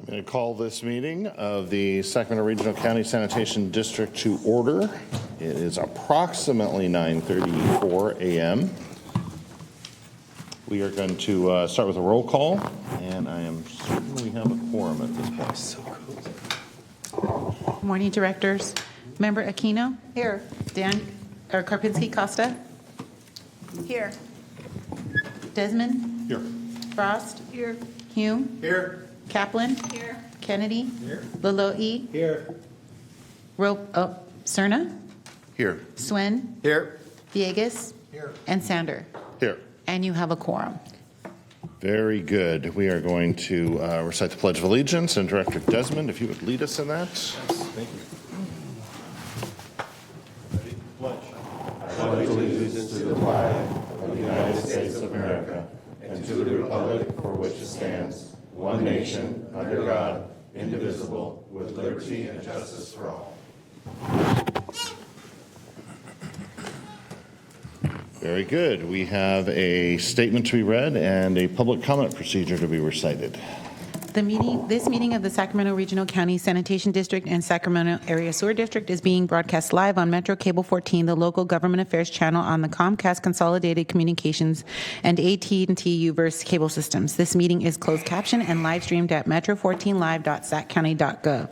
I'm going to call this meeting of the Sacramento Regional County Sanitation District to order. It is approximately 9:34 a.m. We are going to start with a roll call, and I am certain we have a quorum at this point. So cool. Morning, directors. Member Aquino? Here. Karpinski Costa? Here. Desmond? Here. Frost? Here. Hume? Here. Kaplan? Here. Kennedy? Here. Laloe? Here. Cerna? Here. Swen? Here. Villegas? Here. And Sander? Here. And you have a quorum. Very good. We are going to recite the Pledge of Allegiance, and Director Desmond, if you would lead us in that. Yes, thank you. Pledge. I pledge allegiance to the flag of the United States of America and to the republic for which it stands, one nation, under God, indivisible, with liberty and justice for all. Very good. We have a statement to be read and a public comment procedure to be recited. This meeting of the Sacramento Regional County Sanitation District and Sacramento Area Sewer District is being broadcast live on Metro Cable 14, the local government affairs channel on the Comcast Consolidated Communications and AT&T Uverse cable systems. This meeting is closed caption and live streamed at metro14live.saccounty.gov.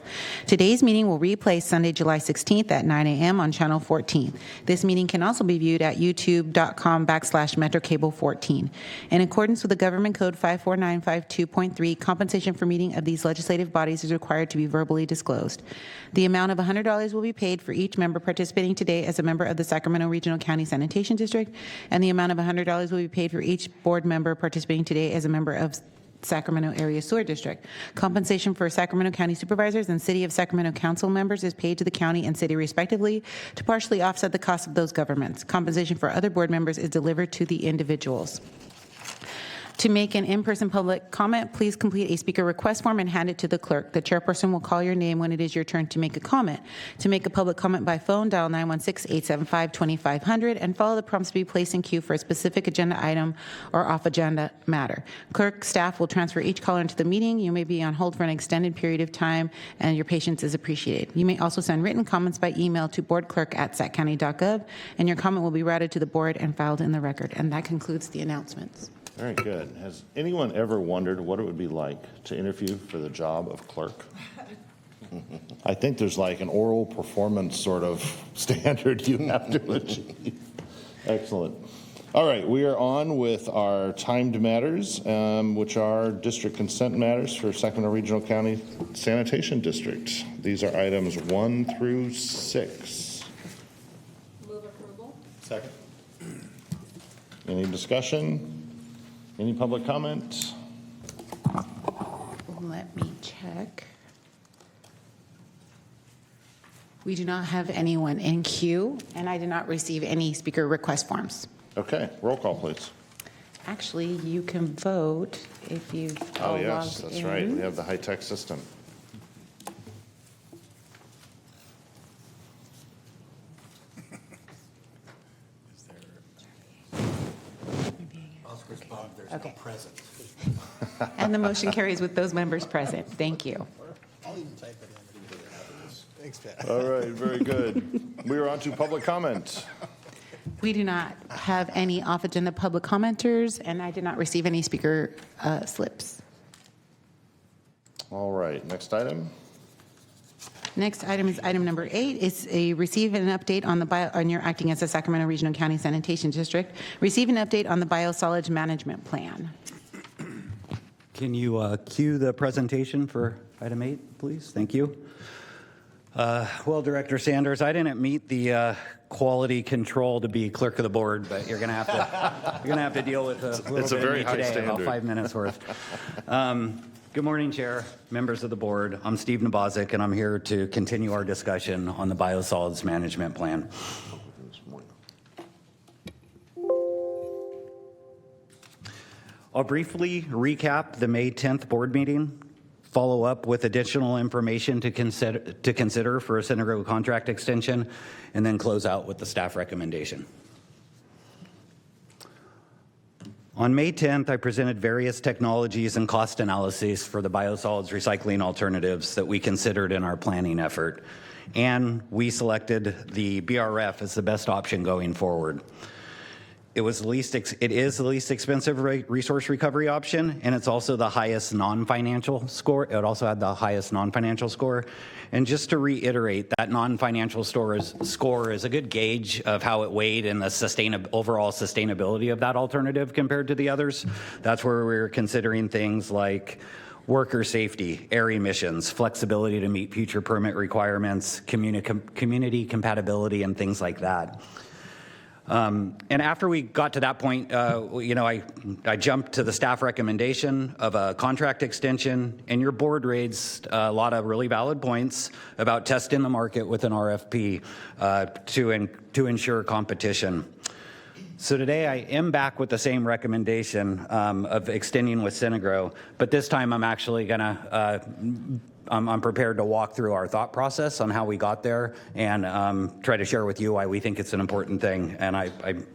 Today's meeting will replay Sunday, July 16th at 9 a.m. on channel 14. This meeting can also be viewed at youtube.com/metrocable14. In accordance with the Government Code 54952.3, compensation for meeting of these legislative bodies is required to be verbally disclosed. The amount of $100 will be paid for each member participating today as a member of the Sacramento Regional County Sanitation District, and the amount of $100 will be paid for each board member participating today as a member of Sacramento Area Sewer District. Compensation for Sacramento County supervisors and City of Sacramento council members is paid to the county and city respectively to partially offset the cost of those governments. Compensation for other board members is delivered to the individuals. To make an in-person public comment, please complete a speaker request form and hand it to the clerk. The chairperson will call your name when it is your turn to make a comment. To make a public comment by phone, dial 916-875-2500 and follow the prompts to be placed in queue for a specific agenda item or off-agenda matter. Clerk staff will transfer each caller into the meeting. You may be on hold for an extended period of time, and your patience is appreciated. You may also send written comments by email to boardclerk@saccounty.gov, and your comment will be routed to the board and filed in the record. And that concludes the announcements. Very good. Has anyone ever wondered what it would be like to interview for the job of clerk? I think there's like an oral performance sort of standard you have to achieve. Excellent. All right, we are on with our timed matters, which are district consent matters for Sacramento Regional County Sanitation District. These are items 1 through 6. Move approval. Second. Any discussion? Any public comment? Let me check. We do not have anyone in queue, and I did not receive any speaker request forms. Okay, roll call, please. Actually, you can vote if you've all Oh, yes, logged that's in. right. We have the high-tech system. Okay. Present. And the motion carries with those members present. Thank you. I'll even type it in. Thanks, Pat. All right, very good. We are on to public comment. We do not have any off-agenda public commenters, and I did not receive any speaker slips. All right, next item. Next item is item number 8. It's a receive an update on the on your acting as a Sacramento Regional County Sanitation District. Receive an update on the biosolids management plan. Can you cue the presentation for item 8, please? Thank you. Well, Director Sanders, I didn't meet the quality control to be clerk of the board, but you're going to have to deal with a little It's a bit very of me high today, standard. about 5 minutes worth. Good morning, Chair, members of the board. I'm Steve Nabozic, and I'm here to continue our discussion on the biosolids management plan. I'll briefly recap the May 10th board meeting, follow up with additional information to consider for a Senator contract extension, and then close out with the staff recommendation. On May 10th, I presented various technologies and cost analyses for the biosolids recycling alternatives that we considered in our planning effort, and we selected the BRF as the best option going forward. It is the least expensive resource recovery option, and it's also the highest non-financial score. It also had the highest non-financial score. And just to reiterate, that non-financial score is a good gauge of how it weighed in the overall sustainability of that alternative compared to the others. That's where we're considering things like worker safety, air emissions, flexibility to meet future permit requirements, community compatibility, and things like that. And after we got to that point, I jumped to the staff recommendation of a contract extension, and your board raised a lot of really valid points about testing the market with an RFP to ensure competition. So today I am back with the same recommendation of extending with Synagro, but this time I'm actually gonna I'm prepared to walk through our thought process on how we got there and try to share with you why we think it's an important thing. And I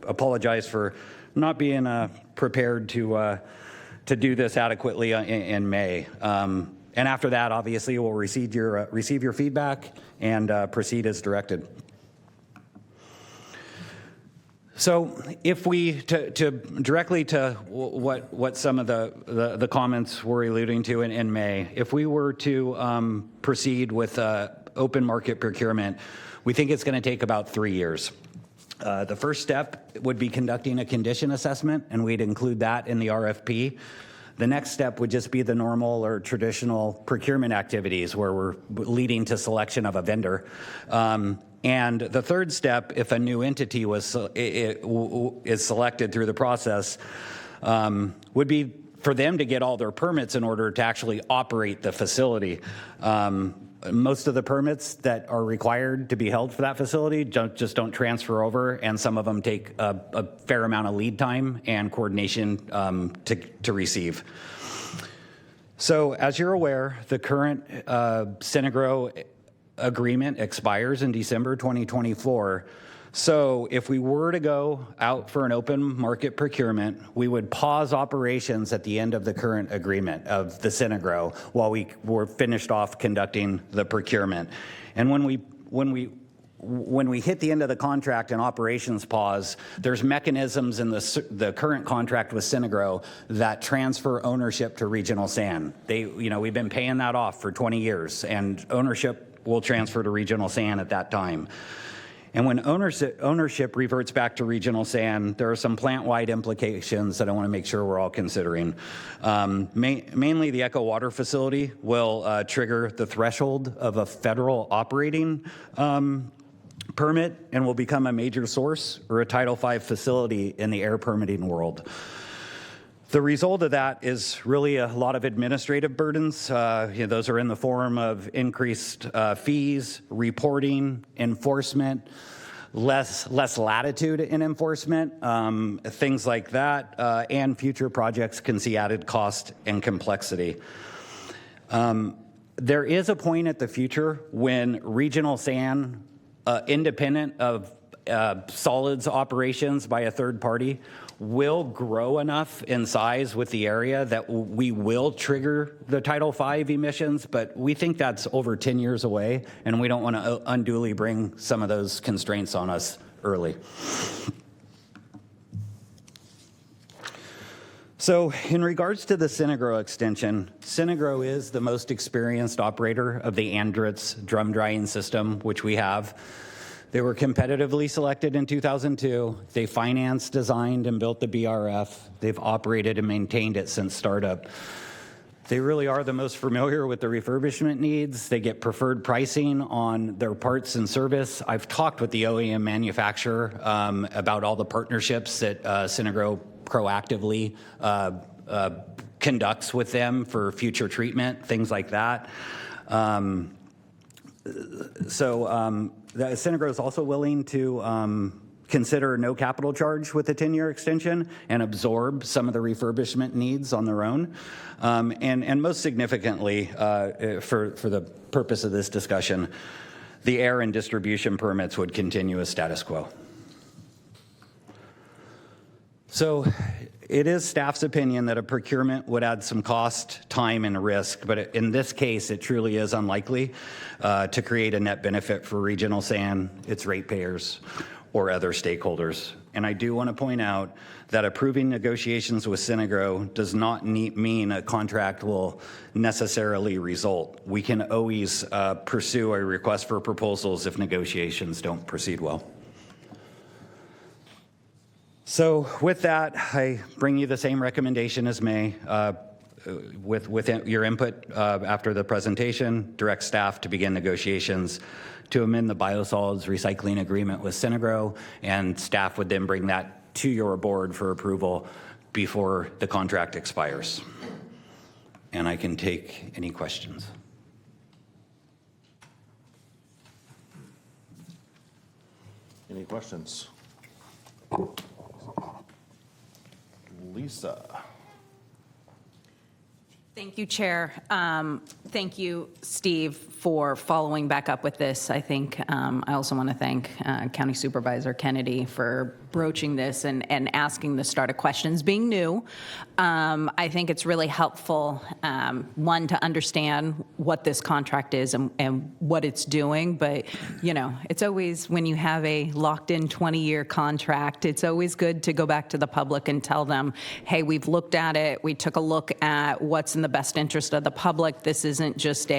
apologize for not being prepared to do this adequately in May. And after that, obviously, we'll receive your feedback and proceed as directed. So if we, directly to what some of the comments were alluding to in May, if we were to proceed with open market procurement, we think it's going to take about 3 years. The first step would be conducting a condition assessment, and we'd include that in the RFP. The next step would just be the normal or traditional procurement activities where we're leading to selection of a vendor. And the third step, if a new entity is selected through the process, would be for them to get all their permits in order to actually operate the facility. Most of the permits that are required to be held for that facility just don't transfer over, and some of them take a fair amount of lead time and coordination to receive. So as you're aware, the current Synagro agreement expires in December 2024. So if we were to go out for an open market procurement, we would pause operations at the end of the current agreement of the Synagro while we were finished off conducting the procurement. And when we hit the end of the contract and operations pause, there's mechanisms in the current contract with Synagro that transfer ownership to Regional San. We've been paying that off for 20 years, and ownership will transfer to Regional San at that time. And when ownership reverts back to Regional San, there are some plant-wide implications that I want to make sure we're all considering. Mainly the Echo Water Facility will trigger the threshold of a federal operating permit and will become a major source or a Title V facility in the air permitting world. The result of that is really a lot of administrative burdens. Those are in the form of increased fees, reporting, enforcement, less latitude in enforcement, things like that, and future projects can see added cost and complexity. There is a point at the future when Regional San, independent of solids operations by a third party, will grow enough in size with the area that we will trigger the Title V emissions, but we think that's over 10 years away, and we don't want to unduly bring some of those constraints on us early. So in regards to the Synagro extension, Synagro is the most experienced operator of the Andritz drum drying system, which we have. They were competitively selected in 2002. They financed, designed, and built the BRF. They've operated and maintained it since startup. They really are the most familiar with the refurbishment needs. They get preferred pricing on their parts and service. I've talked with the OEM manufacturer about all the partnerships that Synagro proactively conducts with them for future treatment, things like that. Synagro is also willing to consider no capital charge with a 10-year extension and absorb some of the refurbishment needs on their own. And most significantly, for the purpose of this discussion, the air and distribution permits would continue as status quo. So It is staff's opinion that a procurement would add some cost, time, and risk, but in this case, it truly is unlikely to create a net benefit for Regional Sand, its ratepayers, or other stakeholders. And I do want to point out that approving negotiations with Synagro does not mean a contract will necessarily result. We can always pursue a request for proposals if negotiations don't proceed well. So with that, I bring you the same recommendation as May. With your input after the presentation, direct staff to begin negotiations to amend the biosolids recycling agreement with Synagro, and staff would then bring that to your board for approval before the contract expires. And I can take any questions. Any questions? Lisa. Thank you, Chair. Thank you, Steve, for following back up with this. I think I also want to thank County Supervisor Kennedy for broaching this and asking the start of questions. Being new, I think it's really helpful, one, to understand what this contract is and what it's doing. But, you know, it's always, when you have a locked-in 20-year contract, it's always good to go back to the public and tell them, hey, we've looked at it. We took a look at what's in the best interest of the public. This isn't just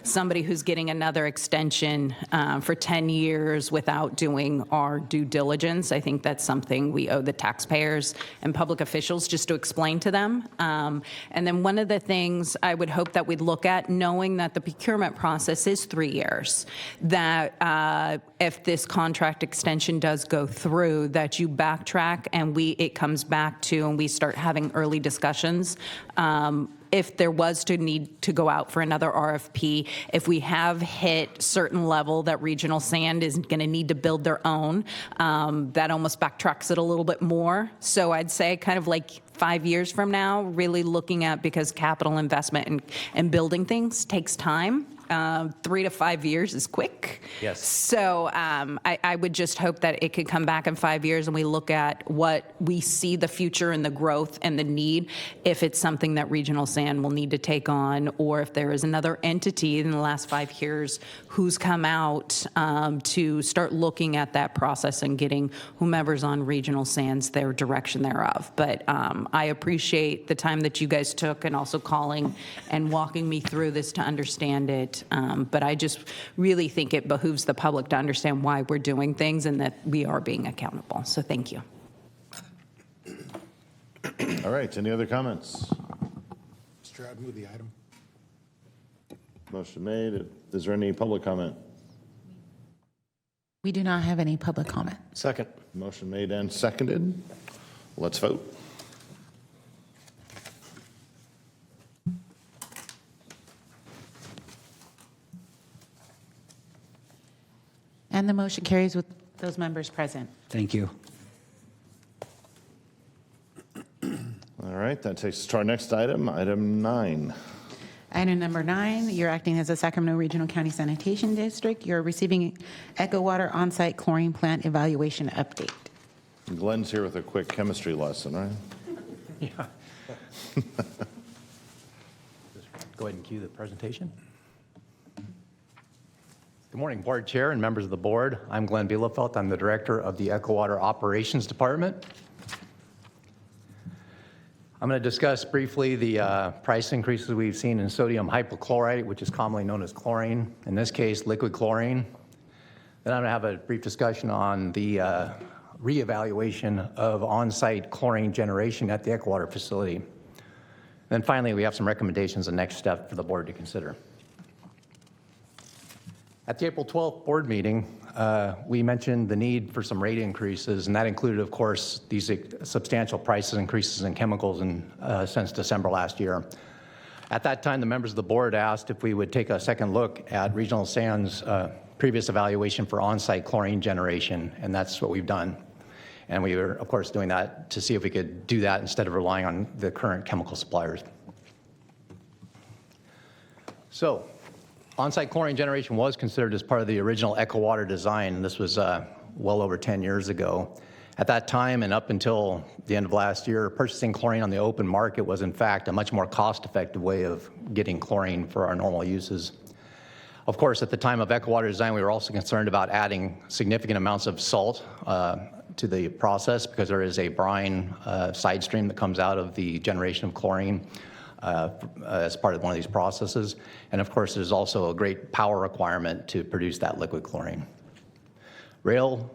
somebody who's getting another extension for 10 years without doing our due diligence. I think that's something we owe the taxpayers and public officials just to explain to them. And then one of the things I would hope that we'd look at, knowing that the procurement process is 3 years, that if this contract extension does go through, that you backtrack and it comes back to, and we start having early discussions. If there was to need to go out for another RFP, if we have hit certain level that Regional Sand is going to need to build their own, that almost backtracks it a little bit more. So I'd say kind of like 5 years from now, really looking at, because capital investment and building things takes time. 3 to 5 years is quick. Yes. So I would just hope that it could come back in 5 years and we look at what we see the future and the growth and the need, if it's something that Regional Sand will need to take on, or if there is another entity in the last 5 years who's come out to start looking at that process and getting whomever's on Regional Sands their direction thereof. But I appreciate the time that you guys took and also calling and walking me through this to understand it. But I just really think it behooves the public to understand why we're doing things and that we are being accountable. So thank you. All right, any other comments? Mr. Chair, I'd move the item. Motion made. Is there any public comment? We do not have any public comment. Second. Motion made and seconded. Let's vote. And the motion carries with those members present. Thank you. All right, that takes us to our next item, item 9. Item number 9, you're acting as a Sacramento Regional County Sanitation District. You're receiving Echo Water on-site chlorine plant evaluation update. Glenn's here with a quick chemistry lesson, right? Yeah. Go ahead and cue the presentation. Good morning, Board Chair and members of the board. I'm Glenn Bielefeld. I'm the Director of the Echo Water Operations Department. I'm going to discuss briefly the price increases we've seen in sodium hypochlorite, which is commonly known as chlorine, in this case, liquid chlorine. Then I'm going to have a brief discussion on the reevaluation of on-site chlorine generation at the Echo Water facility. Then finally, we have some recommendations and next steps for the board to consider. At the April 12th board meeting, we mentioned the need for some rate increases, and that included, of course, these substantial price increases in chemicals since December last year. At that time, the members of the board asked if we would take a second look at Regional Sand's previous evaluation for on-site chlorine generation, and that's what we've done. And we were, of course, doing that to see if we could do that instead of relying on the current chemical suppliers. So, on-site chlorine generation was considered as part of the original Echo Water design. This was well over 10 years ago. At that time and up until the end of last year, purchasing chlorine on the open market was in fact a much more cost-effective way of getting chlorine for our normal uses. Of course, at the time of EcoWater design, we were also concerned about adding significant amounts of salt to the process because there is a brine side stream that comes out of the generation of chlorine as part of one of these processes. And of course, there's also a great power requirement to produce that liquid chlorine. Rail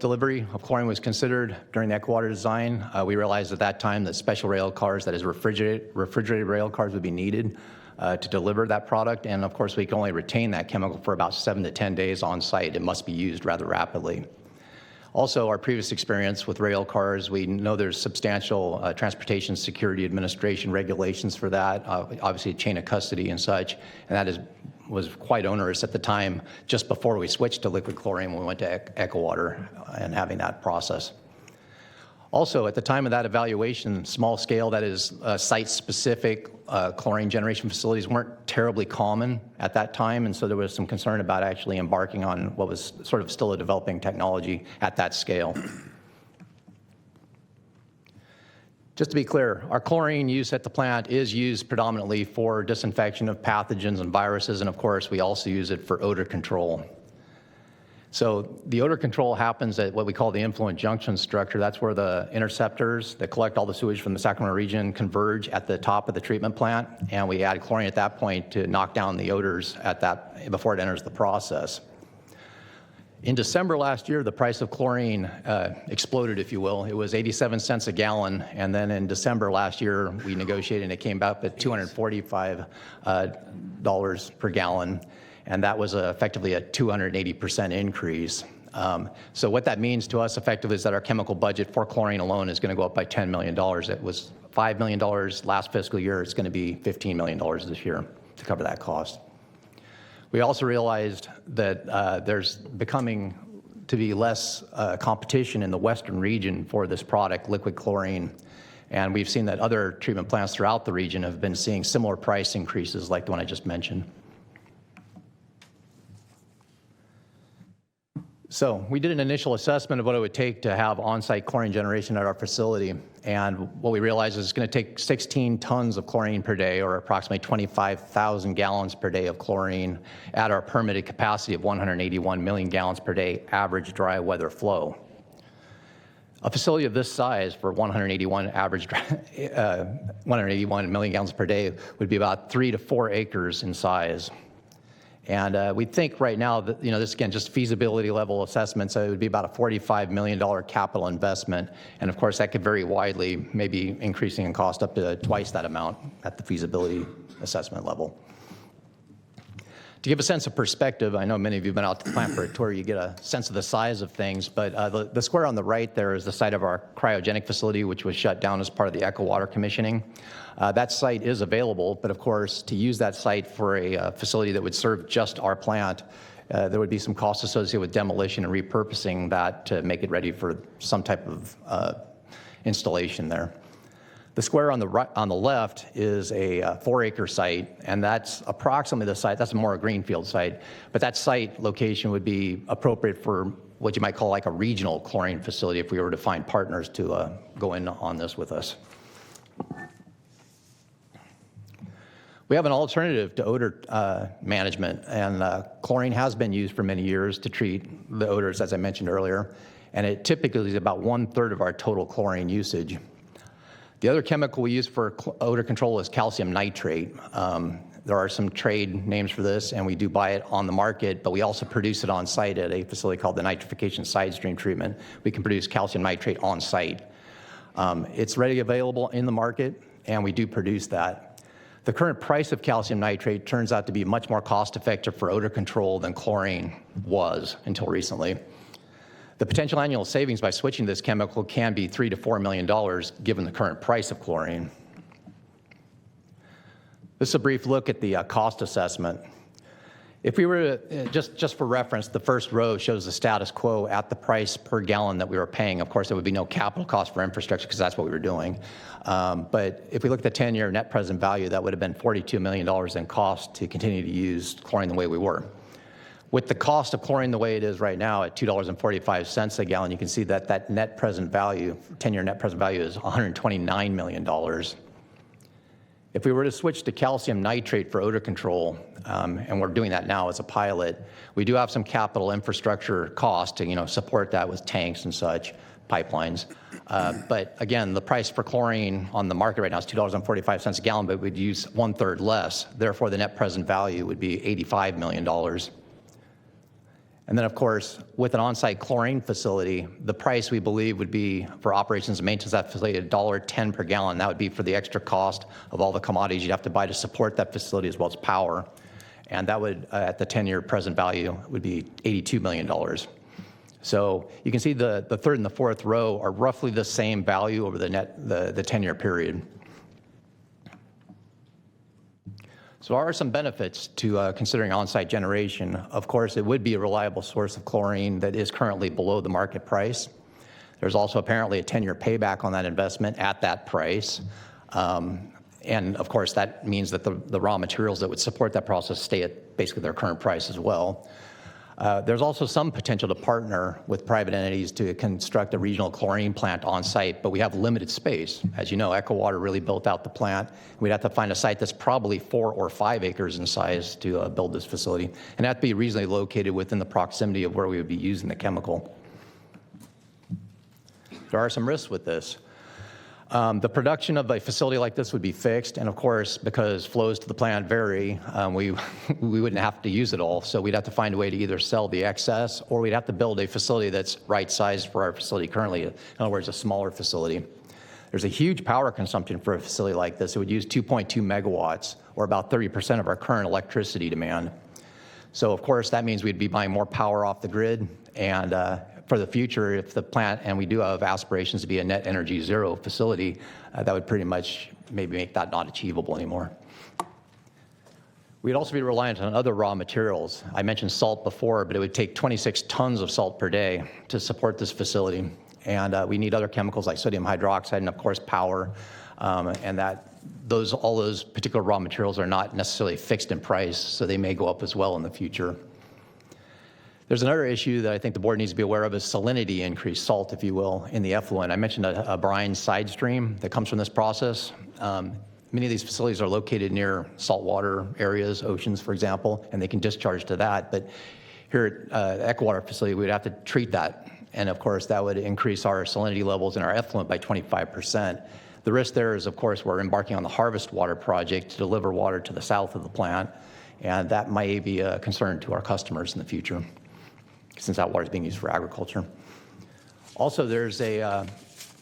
delivery of chlorine was considered during the EcoWater design. We realized at that time that special rail cars, that is refrigerated rail cars, would be needed to deliver that product. And of course, we can only retain that chemical for about 7 to 10 days on site. It must be used rather rapidly. Also, our previous experience with rail cars, we know there's substantial Transportation Security Administration regulations for that, obviously chain of custody and such, and that was quite onerous at the time, just before we switched to liquid chlorine when we went to EcoWater and having that process. Also, at the time of that evaluation, small scale, that is site-specific chlorine generation facilities weren't terribly common at that time, and so there was some concern about actually embarking on what was sort of still a developing technology at that scale. Just to be clear, our chlorine use at the plant is used predominantly for disinfection of pathogens and viruses, and of course, we also use it for odor control. So the odor control happens at what we call the influent junction structure. That's where the interceptors that collect all the sewage from the Sacramento region converge at the top of the treatment plant, and we add chlorine at that point to knock down the odors at that before it enters the process. In December last year, the price of chlorine exploded, if you will. It was 87 cents a gallon, and then in December last year, we negotiated and it came back at $245 per gallon, and that was effectively a 280% increase. So what that means to us effectively is that our chemical budget for chlorine alone is going to go up by $10 million. It was $5 million last fiscal year. It's going to be $15 million this year to cover that cost. We also realized that there's becoming to be less competition in the western region for this product, liquid chlorine, and we've seen that other treatment plants throughout the region have been seeing similar price increases like the one I just mentioned. So we did an initial assessment of what it would take to have on-site chlorine generation at our facility, and what we realized is it's going to take 16 tons of chlorine per day, or approximately 25,000 gallons per day of chlorine at our permitted capacity of 181 million gallons per day average dry weather flow. A facility of this size for 181 million gallons per day would be about 3 to 4 acres in size. And we think right now that, this again, just feasibility level assessment, so it would be about a $45 million capital investment. And of course, that could vary widely, maybe increasing in cost up to twice that amount at the feasibility assessment level. To give a sense of perspective, I know many of you have been out to the plant for a tour, you get a sense of the size of things, but the square on the right there is the site of our cryogenic facility, which was shut down as part of the EcoWater commissioning. That site is available, but of course, to use that site for a facility that would serve just our plant, there would be some costs associated with demolition and repurposing that to make it ready for some type of installation there. The square on the left is a 4-acre site, and that's approximately the site. That's more a greenfield site, but that site location would be appropriate for what you might call like a regional chlorine facility if we were to find partners to go in on this with us. We have an alternative to odor management, and chlorine has been used for many years to treat the odors, as I mentioned earlier, and it typically is about 1/3 of our total chlorine usage. The other chemical we use for odor control is calcium nitrate. There are some trade names for this, and we do buy it on the market, but we also produce it on site at a facility called the nitrification side stream treatment. We can produce calcium nitrate on site. It's readily available in the market, and we do produce that. The current price of calcium nitrate turns out to be much more cost-effective for odor control than chlorine was until recently. The potential annual savings by switching to this chemical can be $3 to $4 million given the current price of chlorine. This is a brief look at the cost assessment. If we were to, just for reference, the first row shows the status quo at the price per gallon that we were paying. Of course, there would be no capital cost for infrastructure because that's what we were doing. But if we look at the 10-year net present value, that would have been $42 million in cost to continue to use chlorine the way we were. With the cost of chlorine the way it is right now at $2.45 a gallon, you can see that that net present value, 10-year net present value is $129 million. If we were to switch to calcium nitrate for odor control, and we're doing that now as a pilot, we do have some capital infrastructure cost to support that with tanks and such, pipelines. But again, the price for chlorine on the market right now is $2.45 a gallon, but we'd use 1/3 less. Therefore, the net present value would be $85 million. And then, of course, with an on-site chlorine facility, the price we believe would be for operations and maintenance of that facility $1.10 per gallon. That would be for the extra cost of all the commodities you'd have to buy to support that facility as well as power. And that would, at the 10-year present value, would be $82 million. So you can see the third and the fourth row are roughly the same value over the 10-year period. So there are some benefits to considering on-site generation. Of course, it would be a reliable source of chlorine that is currently below the market price. There's also apparently a 10-year payback on that investment at that price. And of course, that means that the raw materials that would support that process stay at basically their current price as well. There's also some potential to partner with private entities to construct a regional chlorine plant on site, but we have limited space. As you know, EcoWater really built out the plant. We'd have to find a site that's probably 4 or 5 acres in size to build this facility, and have to be reasonably located within the proximity of where we would be using the chemical. There are some risks with this. The production of a facility like this would be fixed, and of course, because flows to the plant vary, we wouldn't have to use it all, so we'd have to find a way to either sell the excess, or we'd have to build a facility that's right-sized for our facility currently, in other words, a smaller facility. There's a huge power consumption for a facility like this. It would use 2.2 megawatts, or about 30% of our current electricity demand. So of course, that means we'd be buying more power off the grid, and for the future, if the plant, and we do have aspirations to be a net energy zero facility, that would pretty much maybe make that not achievable anymore. We'd also be reliant on other raw materials. I mentioned salt before, but it would take 26 tons of salt per day to support this facility. And we need other chemicals like sodium hydroxide and of course power, and all those particular raw materials are not necessarily fixed in price, so they may go up as well in the future. There's another issue that I think the board needs to be aware of is salinity increase, salt, if you will, in the effluent. I mentioned a brine side stream that comes from this process. Many of these facilities are located near saltwater areas, oceans, for example, and they can discharge to that. But here at EcoWater facility, we'd have to treat that. And of course, that would increase our salinity levels in our effluent by 25%. The risk there is, of course, we're embarking on the harvest water project to deliver water to the south of the plant, and that may be a concern to our customers in the future, since that water is being used for agriculture. Also, there's a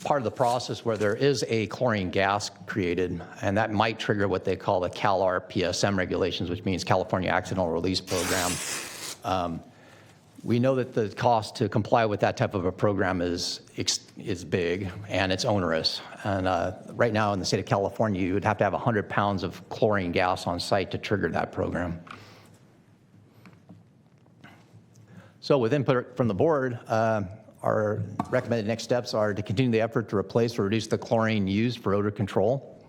part of the process where there is a chlorine gas created, and that might trigger what they call the CalR PSM regulations, which means California Accidental Release Program. We know that the cost to comply with that type of a program is big and it's onerous. And right now in the state of California, you would have to have 100 pounds of chlorine gas on site to trigger that program. So with input from the board, our recommended next steps are to continue the effort to replace or reduce the chlorine used for odor control.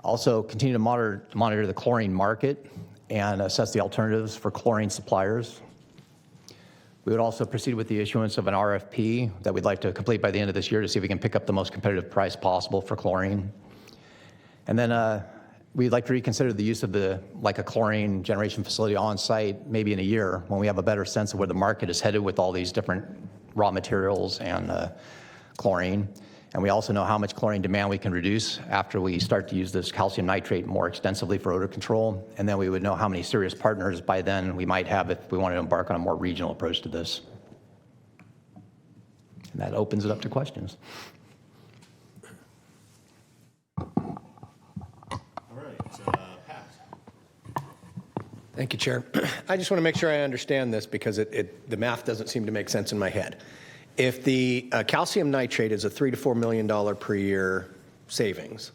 Also continue to monitor the chlorine market and assess the alternatives for chlorine suppliers. We would also proceed with the issuance of an RFP that we'd like to complete by the end of this year to see if we can pick up the most competitive price possible for chlorine. And then we'd like to reconsider the use of a chlorine generation facility on site maybe in a year when we have a better sense of where the market is headed with all these different raw materials and chlorine. And we also know how much chlorine demand we can reduce after we start to use this calcium nitrate more extensively for odor control. And then we would know how many serious partners by then we might have if we wanted to embark on a more regional approach to this. And that opens it up to questions. Thank you, Chair. I just want to make sure I understand this because the math doesn't seem to make sense in my head. If the calcium nitrate is a $3 to $4 million per year savings,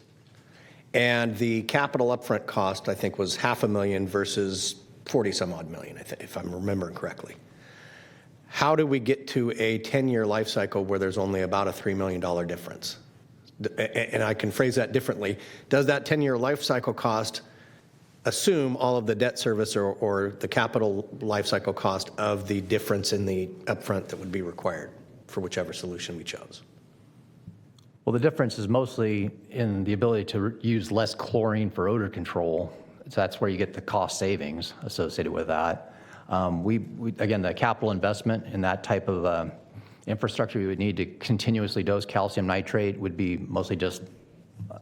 and the capital upfront cost, I think, was $500,000 versus 40-some-odd million, if I'm remembering correctly, how do we get to a 10-year life cycle where there's only about a $3 million difference? And I can phrase that differently. Does that 10-year life cycle cost assume all of the debt service or the capital life cycle cost of the difference in the upfront that would be required for whichever solution we chose. Well, the difference is mostly in the ability to use less chlorine for odor control. So that's where you get the cost savings associated with that. Again, the capital investment in that type of infrastructure we would need to continuously dose calcium nitrate would be mostly just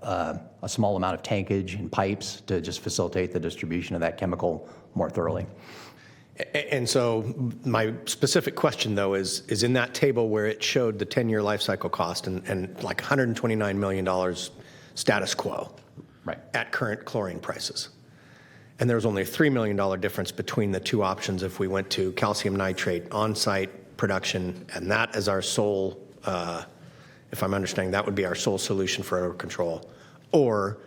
a small amount of tankage and pipes to just facilitate the distribution of that chemical more thoroughly. And so my specific question, though, is in that table where it showed the 10-year life cycle cost and like $129 million status quo Right. at current chlorine prices. And there was only a $3 million difference between the two options if we went to calcium nitrate on-site production, and that as our sole, if I'm understanding, that would be our sole solution for odor control, or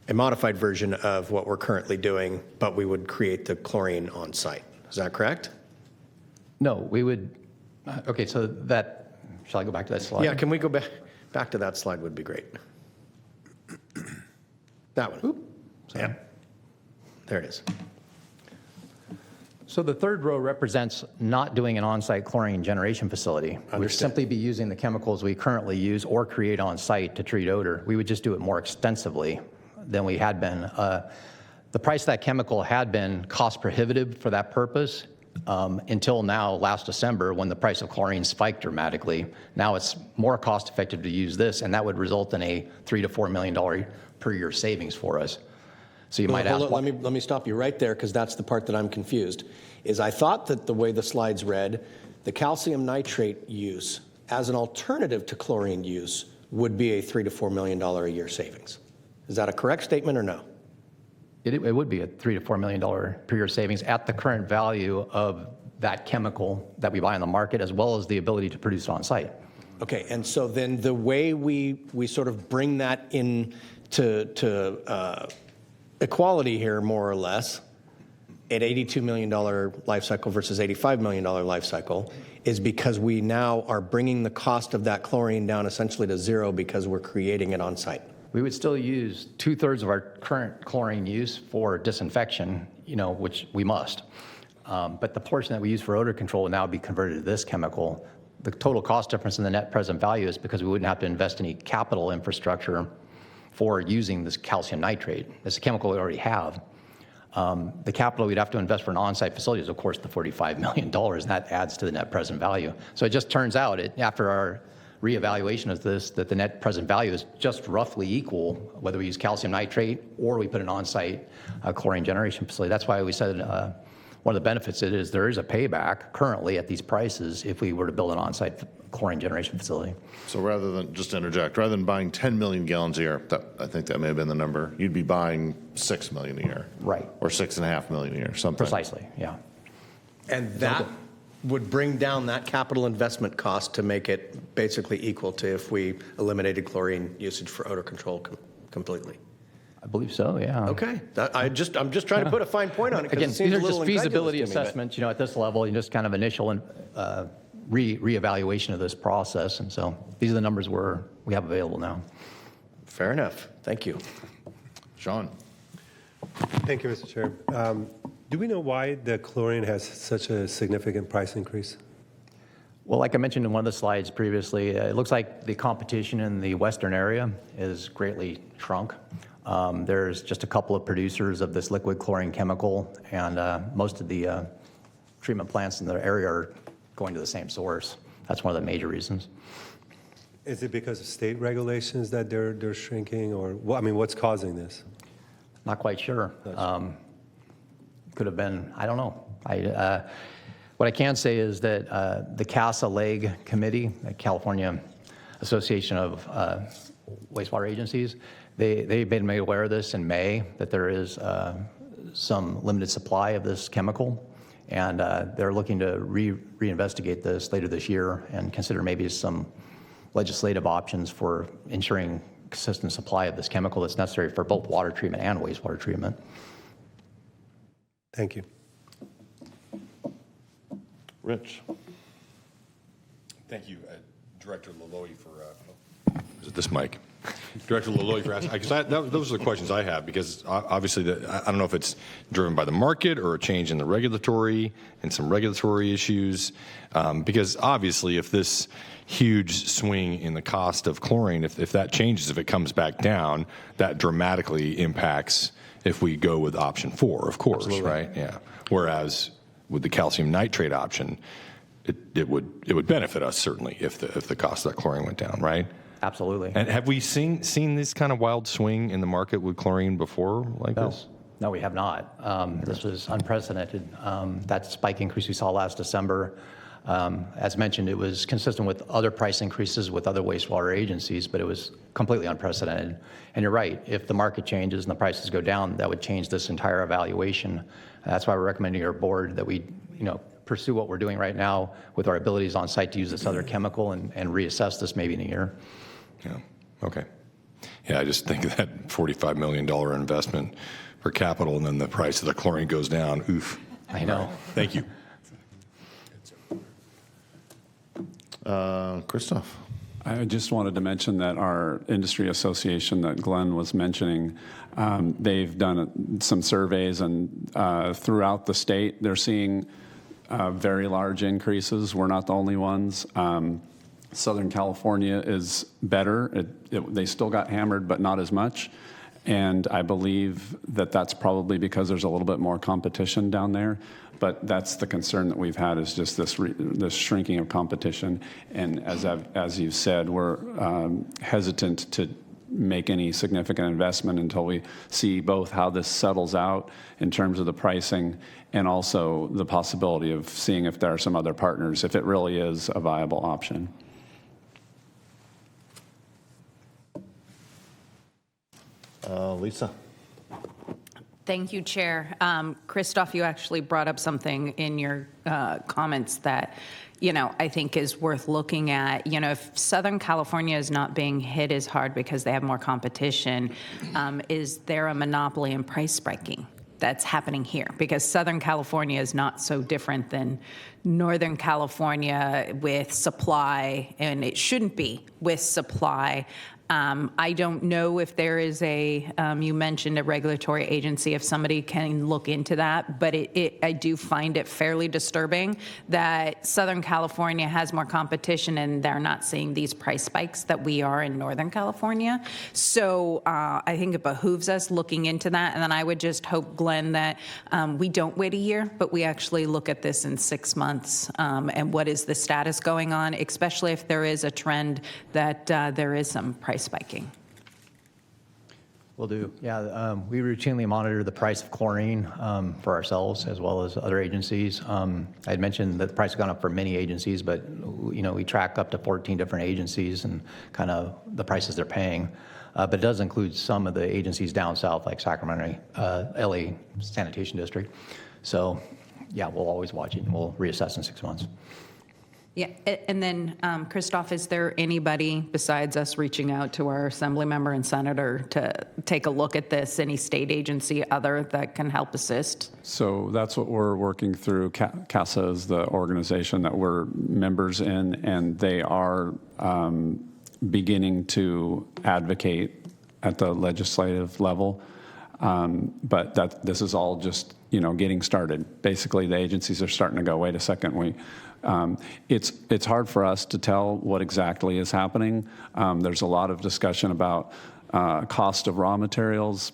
a modified version of what we're currently doing, but we would create the chlorine on-site. Is that correct? No, we would, okay, so that, shall I go back to that slide? Yeah, can we go back to that slide would be great. That one. Oop, sorry. Yeah. There it is. So the third row represents not doing an on-site chlorine generation facility. We would Understood. simply be using the chemicals we currently use or create on-site to treat odor. We would just do it more extensively than we had been. The price of that chemical had been cost prohibitive for that purpose until now, last December, when the price of chlorine spiked dramatically. Now it's more cost effective to use this, and that would result in a $3 to $4 million per year savings for us. So you might ask, Hold on, let me stop you right there, because that's the part that I'm confused. Is I thought that the way the slides read, the calcium nitrate use as an alternative to chlorine use would be a $3 to $4 million a year savings. Is that a correct statement or no? it would be a $3 to $4 million per year savings at the current value of that chemical that we buy on the market, as well as the ability to produce it on site. Okay, and so then the way we sort of bring that in to equality here, more or less, at $82 million life cycle versus $85 million life cycle, is because we now are bringing the cost of that chlorine down essentially to zero because we're creating it on site. We would still use 2/3 of our current chlorine use for disinfection, which we must. But the portion that we use for odor control would now be converted to this chemical. The total cost difference in the net present value is because we wouldn't have to invest any capital infrastructure for using this calcium nitrate. It's a chemical we already have. The capital we'd have to invest for an on-site facility is, of course, the $45 million, and that adds to the net present value. So it just turns out, after our reevaluation of this, that the net present value is just roughly equal, whether we use calcium nitrate or we put an on-site chlorine generation facility. That's why we said one of the benefits is there is a payback currently at these prices if we were to build an on-site chlorine generation facility. So rather than, just to interject, rather than buying 10 million gallons a year, I think that may have been the number, you'd be buying 6 million a year. Right. Or 6.5 million a year, something. Precisely, yeah. And that would bring down that capital investment cost to make it basically equal to if we eliminated chlorine usage for odor control completely. I believe so, yeah. Okay, I'm just trying to put a fine point on it because Again, it seems these a are little just feasibility incredulous to me, but- assessments, at this level, and just kind of initial reevaluation of this process. And so these are the numbers we have available now. Fair enough. Thank you. Sean? Thank you, Mr. Chair. Do we know why the chlorine has such a significant price increase? Well, like I mentioned in one of the slides previously, it looks like the competition in the western area is greatly shrunk. There's just a couple of producers of this liquid chlorine chemical, and most of the treatment plants in the area are going to the same source. That's one of the major reasons. Is it because of state regulations that they're shrinking, or what's causing this? Not quite sure. Could have been, I don't know. What I can say is that the CASA-LEG committee, the California Association of Wastewater Agencies, they've been made aware of this in May, that there is some limited supply of this chemical, and they're looking to reinvestigate this later this year and consider maybe some legislative options for ensuring consistent supply of this chemical that's necessary for both water treatment and wastewater treatment. Thank you. Rich? Thank you, Director Laloy, for, is it this mic? Director Laloy for asking, because those are the questions I have, because obviously, I don't know if it's driven by the market or a change in the regulatory and some regulatory issues, because obviously, if this huge swing in the cost of chlorine, if that changes, if it comes back down, that dramatically impacts if we go with option 4, of course, right? Yeah. Whereas with the calcium nitrate option, it would benefit us certainly if the cost of that chlorine went down, right? Absolutely. And have we seen this kind of wild swing in the market with chlorine before like this? No, we have not. This was unprecedented. That spike increase we saw last December, as mentioned, it was consistent with other price increases with other wastewater agencies, but it was completely unprecedented. And you're right, if the market changes and the prices go down, that would change this entire evaluation. That's why we're recommending to our board that we, pursue what we're doing right now with our abilities on site to use this other chemical and reassess this maybe in a year. Yeah. Okay. Yeah, I just think that $45 million investment for capital and then the price of the chlorine goes down. Oof. I know. Thank you. Christoph. I just wanted to mention that our industry association that Glenn was mentioning, they've done some surveys, and throughout the state, they're seeing very large increases. We're not the only ones. Southern California is better. They still got hammered, but not as much. And I believe that that's probably because there's a little bit more competition down there. But that's the concern that we've had, is just this shrinking of competition. And as you've said, we're hesitant to make any significant investment until we see both how this settles out in terms of the pricing and also the possibility of seeing if there are some other partners, if it really is a viable option. Lisa. Thank you, Chair. Christoph, you actually brought up something in your comments that, I think is worth looking at. If Southern California is not being hit as hard because they have more competition, is there a monopoly in price spiking that's happening here? Because Southern California is not so different than Northern California with supply, and it shouldn't be with supply. I don't know if there is you mentioned a regulatory agency, if somebody can look into that, but I do find it fairly disturbing that Southern California has more competition and they're not seeing these price spikes that we are in Northern California. So I think it behooves us looking into that. And then I would just hope, Glenn, that we don't wait a year, but we actually look at this in 6 months and what is the status going on, especially if there is a trend that there is some price spiking. Will do. Yeah, we routinely monitor the price of chlorine for ourselves as well as other agencies. I had mentioned that the price has gone up for many agencies, but we track up to 14 different agencies and kind of the prices they're paying. But it does include some of the agencies down south, like Sacramento, LA Sanitation District. So, yeah, we'll always watch it and we'll reassess in 6 months. Yeah, and then, Christoph, is there anybody besides us reaching out to our assembly member and senator to take a look at this, any state agency other that can help assist? So that's what we're working through. CASA is the organization that we're members in, and they are beginning to advocate at the legislative level. But this is all just, getting started. Basically, the agencies are starting to go, wait a second, it's hard for us to tell what exactly is happening. There's a lot of discussion about cost of raw materials.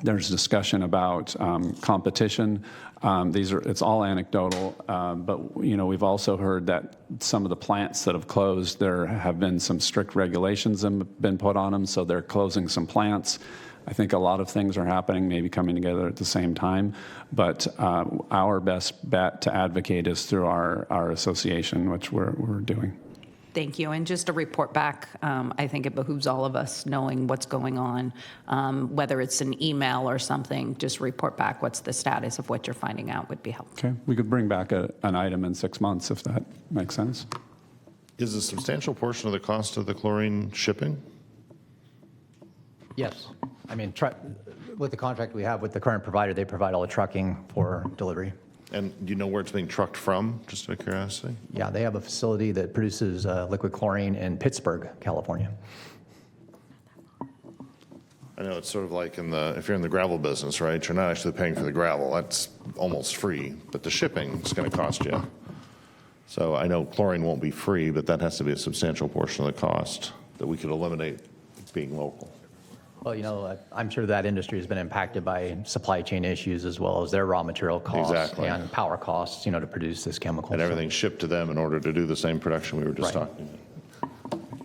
There's discussion about competition. It's all anecdotal, but we've also heard that some of the plants that have closed, there have been some strict regulations that have been put on them, so they're closing some plants. I think a lot of things are happening, maybe coming together at the same time. But our best bet to advocate is through our association, which we're doing. Thank you. And just to report back, I think it behooves all of us knowing what's going on, whether it's an email or something, just report back what's the status of what you're finding out would be helpful. Okay, we could bring back an item in 6 months if that makes sense. Is a substantial portion of the cost of the chlorine shipping? Yes. I mean, with the contract we have with the current provider, they provide all the trucking for delivery. And do you know where it's being trucked from, just out of curiosity? Yeah, they have a facility that produces liquid chlorine in Pittsburgh, California. I know it's sort of like if you're in the gravel business, right? You're not actually paying for the gravel. That's almost free, but the shipping is going to cost you. So I know chlorine won't be free, but that has to be a substantial portion of the cost that we could eliminate being local. Well, I'm sure that industry has been impacted by supply chain issues as well as their raw material costs Exactly. and power costs, to produce this chemical. And everything shipped to them in order to do the same production we were just Right. talking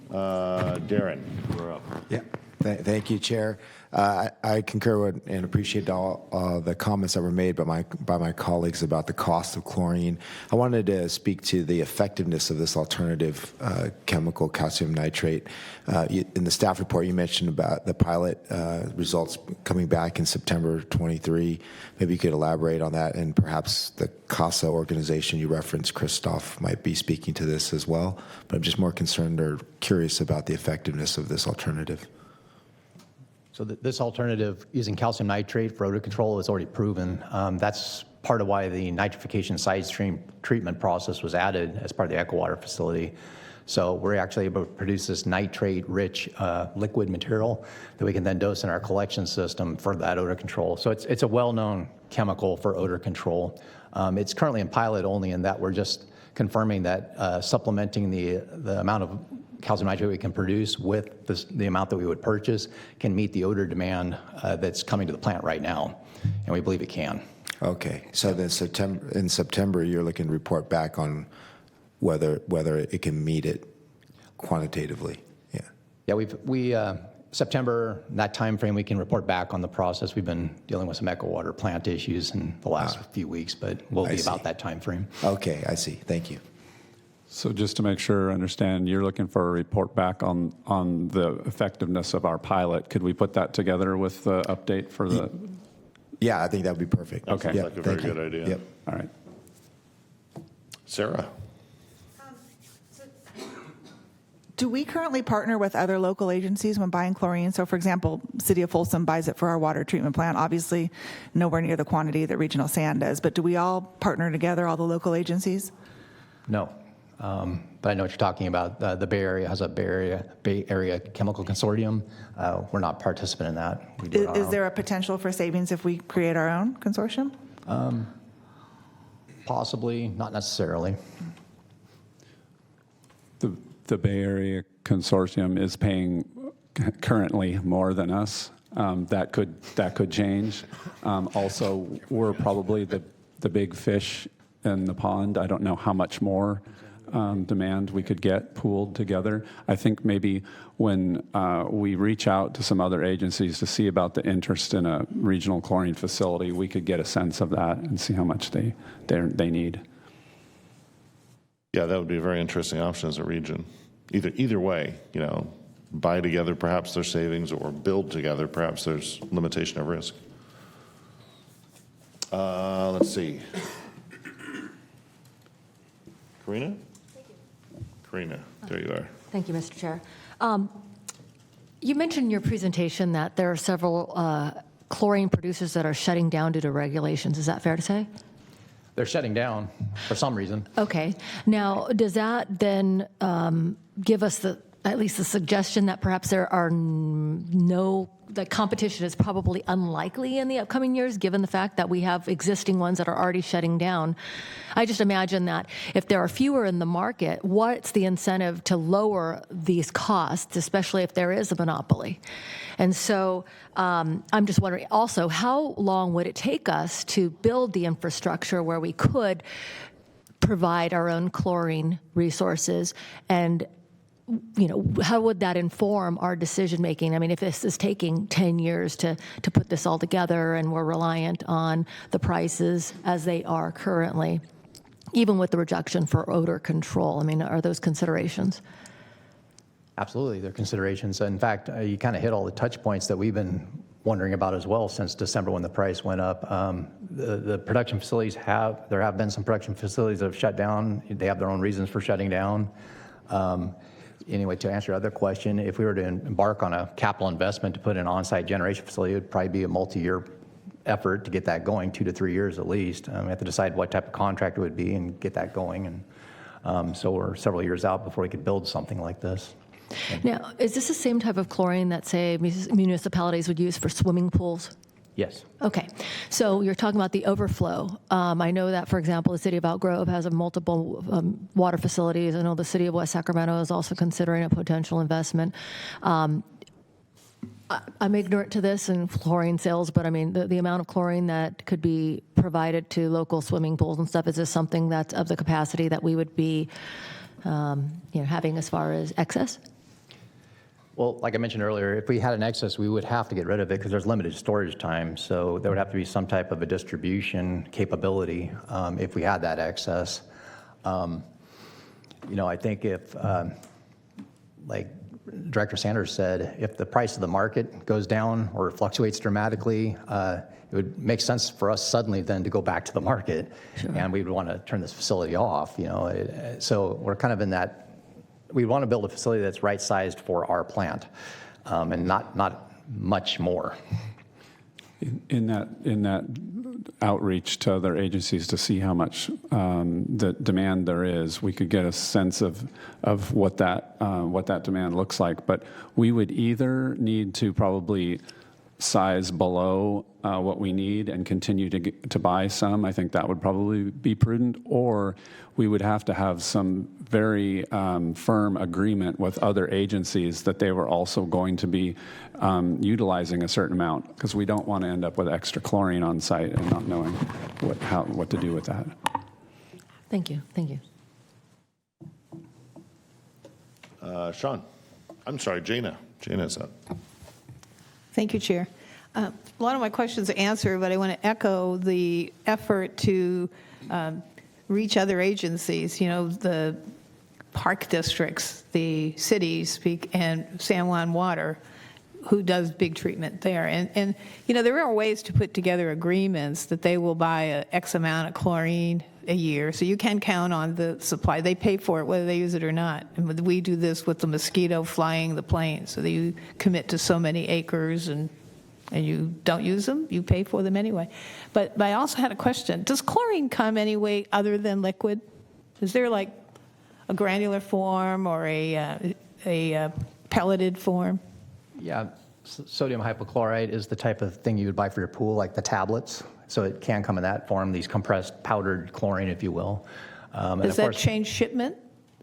about. Darren, you're up. Yeah, thank you, Chair. I concur with and appreciate all the comments that were made by my colleagues about the cost of chlorine. I wanted to speak to the effectiveness of this alternative chemical, calcium nitrate. In the staff report, you mentioned about the pilot results coming back in September 23. Maybe you could elaborate on that, and perhaps the CASA organization you referenced, Christoph, might be speaking to this as well. But I'm just more concerned or curious about the effectiveness of this alternative. So this alternative using calcium nitrate for odor control is already proven. That's part of why the nitrification side stream treatment process was added as part of the Ecowater facility. So we're actually able to produce this nitrate-rich liquid material that we can then dose in our collection system for that odor control. So it's a well-known chemical for odor control. It's currently in pilot only in that we're just confirming that supplementing the amount of calcium nitrate we can produce with the amount that we would purchase can meet the odor demand that's coming to the plant right now, and we believe it can. Okay, so then in September, you're looking to report back on whether it can meet it quantitatively. Yeah. Yeah, September, that time frame, we can report back on the process. We've been dealing with some Ecowater plant issues in the last few weeks, but we'll be about that time frame. Okay, I see. Thank you. So just to make sure I understand, you're looking for a report back on the effectiveness of our pilot. Could we put that together with the update for the? Yeah, I think that would be perfect. Okay. Sounds like a very good idea. Yep. All right. Sarah. Do we currently partner with other local agencies when buying chlorine? So, for example, City of Folsom buys it for our water treatment plant, obviously nowhere near the quantity that Regional Sand does. But do we all partner together, all the local agencies? No. But I know what you're talking about. The Bay Area has a Bay Area Chemical Consortium. We're not participant in that. We do it on our Is own. there a potential for savings if we create our own consortium? Possibly, not necessarily. The Bay Area Consortium is paying currently more than us. That could change. Also, we're probably the big fish in the pond. I don't know how much more demand we could get pooled together. I think maybe when we reach out to some other agencies to see about the interest in a regional chlorine facility, we could get a sense of that and see how much they need. Yeah, that would be a very interesting option as a region. Either way, buy together, perhaps there's savings, or build together, perhaps there's limitation of risk. Let's see. Karina? Karina, there you are. Thank you, Mr. Chair. You mentioned in your presentation that there are several chlorine producers that are shutting down due to regulations. Is that fair to say? They're shutting down for some reason. Okay. Now, does that then give us at least the suggestion that perhaps there are that competition is probably unlikely in the upcoming years, given the fact that we have existing ones that are already shutting down? I just imagine that if there are fewer in the market, what's the incentive to lower these costs, especially if there is a monopoly? And so I'm just wondering also, how long would it take us to build the infrastructure where we could provide our own chlorine resources, and how would that inform our decision making? I mean, if this is taking 10 years to put this all together and we're reliant on the prices as they are currently, even with the reduction for odor control, I mean, are those considerations? Absolutely, they're considerations. In fact, you kind of hit all the touch points that we've been wondering about as well since December when the price went up. The production facilities there have been some production facilities that have shut down. They have their own reasons for shutting down. Anyway, to answer your other question, if we were to embark on a capital investment to put in an on-site generation facility, it would probably be a multi-year effort to get that going, 2 to 3 years at least. We have to decide what type of contract it would be and get that going. And so we're several years out before we could build something like this. Now, is this the same type of chlorine that, say, municipalities would use for swimming pools? Yes. Okay, so you're talking about the overflow. I know that, for example, the city of Elk Grove has a multiple water facilities. I know the city of West Sacramento is also considering a potential investment. I'm ignorant to this and chlorine sales, but I mean, the amount of chlorine that could be provided to local swimming pools and stuff, is this something that's of the capacity that we would be having as far as excess? Well, like I mentioned earlier, if we had an excess, we would have to get rid of it because there's limited storage time. So there would have to be some type of a distribution capability if we had that excess. I think if, like Director Sanders said, if the price of the market goes down or fluctuates dramatically, it would make sense for us suddenly then to go back to the market, and we would want to turn this facility off. So we're kind of in that. We want to build a facility that's right-sized for our plant, and not much more. In that outreach to other agencies to see how much the demand there is, we could get a sense of what that demand looks like. But we would either need to probably size below what we need and continue to buy some. I think that would probably be prudent, or we would have to have some very firm agreement with other agencies that they were also going to be utilizing a certain amount, because we don't want to end up with extra chlorine on site and not knowing what to do with that. Thank you. Thank you. Sean, I'm sorry, Jana. Jana's up. Thank you, Chair. A lot of my questions are answered, but I want to echo the effort to reach other agencies, the park districts, the cities, and San Juan Water, who does big treatment there. And there are ways to put together agreements that they will buy a X amount of chlorine a year, so you can count on the supply. They pay for it whether they use it or not. And we do this with the mosquito flying the plane, so that you commit to so many acres and you don't use them, you pay for them anyway. But I also had a question. Does chlorine come any way other than liquid? Is there like a granular form or a pelleted form? Yeah, sodium hypochlorite is the type of thing you would buy for your pool, like the tablets. So it can come in that form, these compressed powdered chlorine, if you will. Does that change shipment?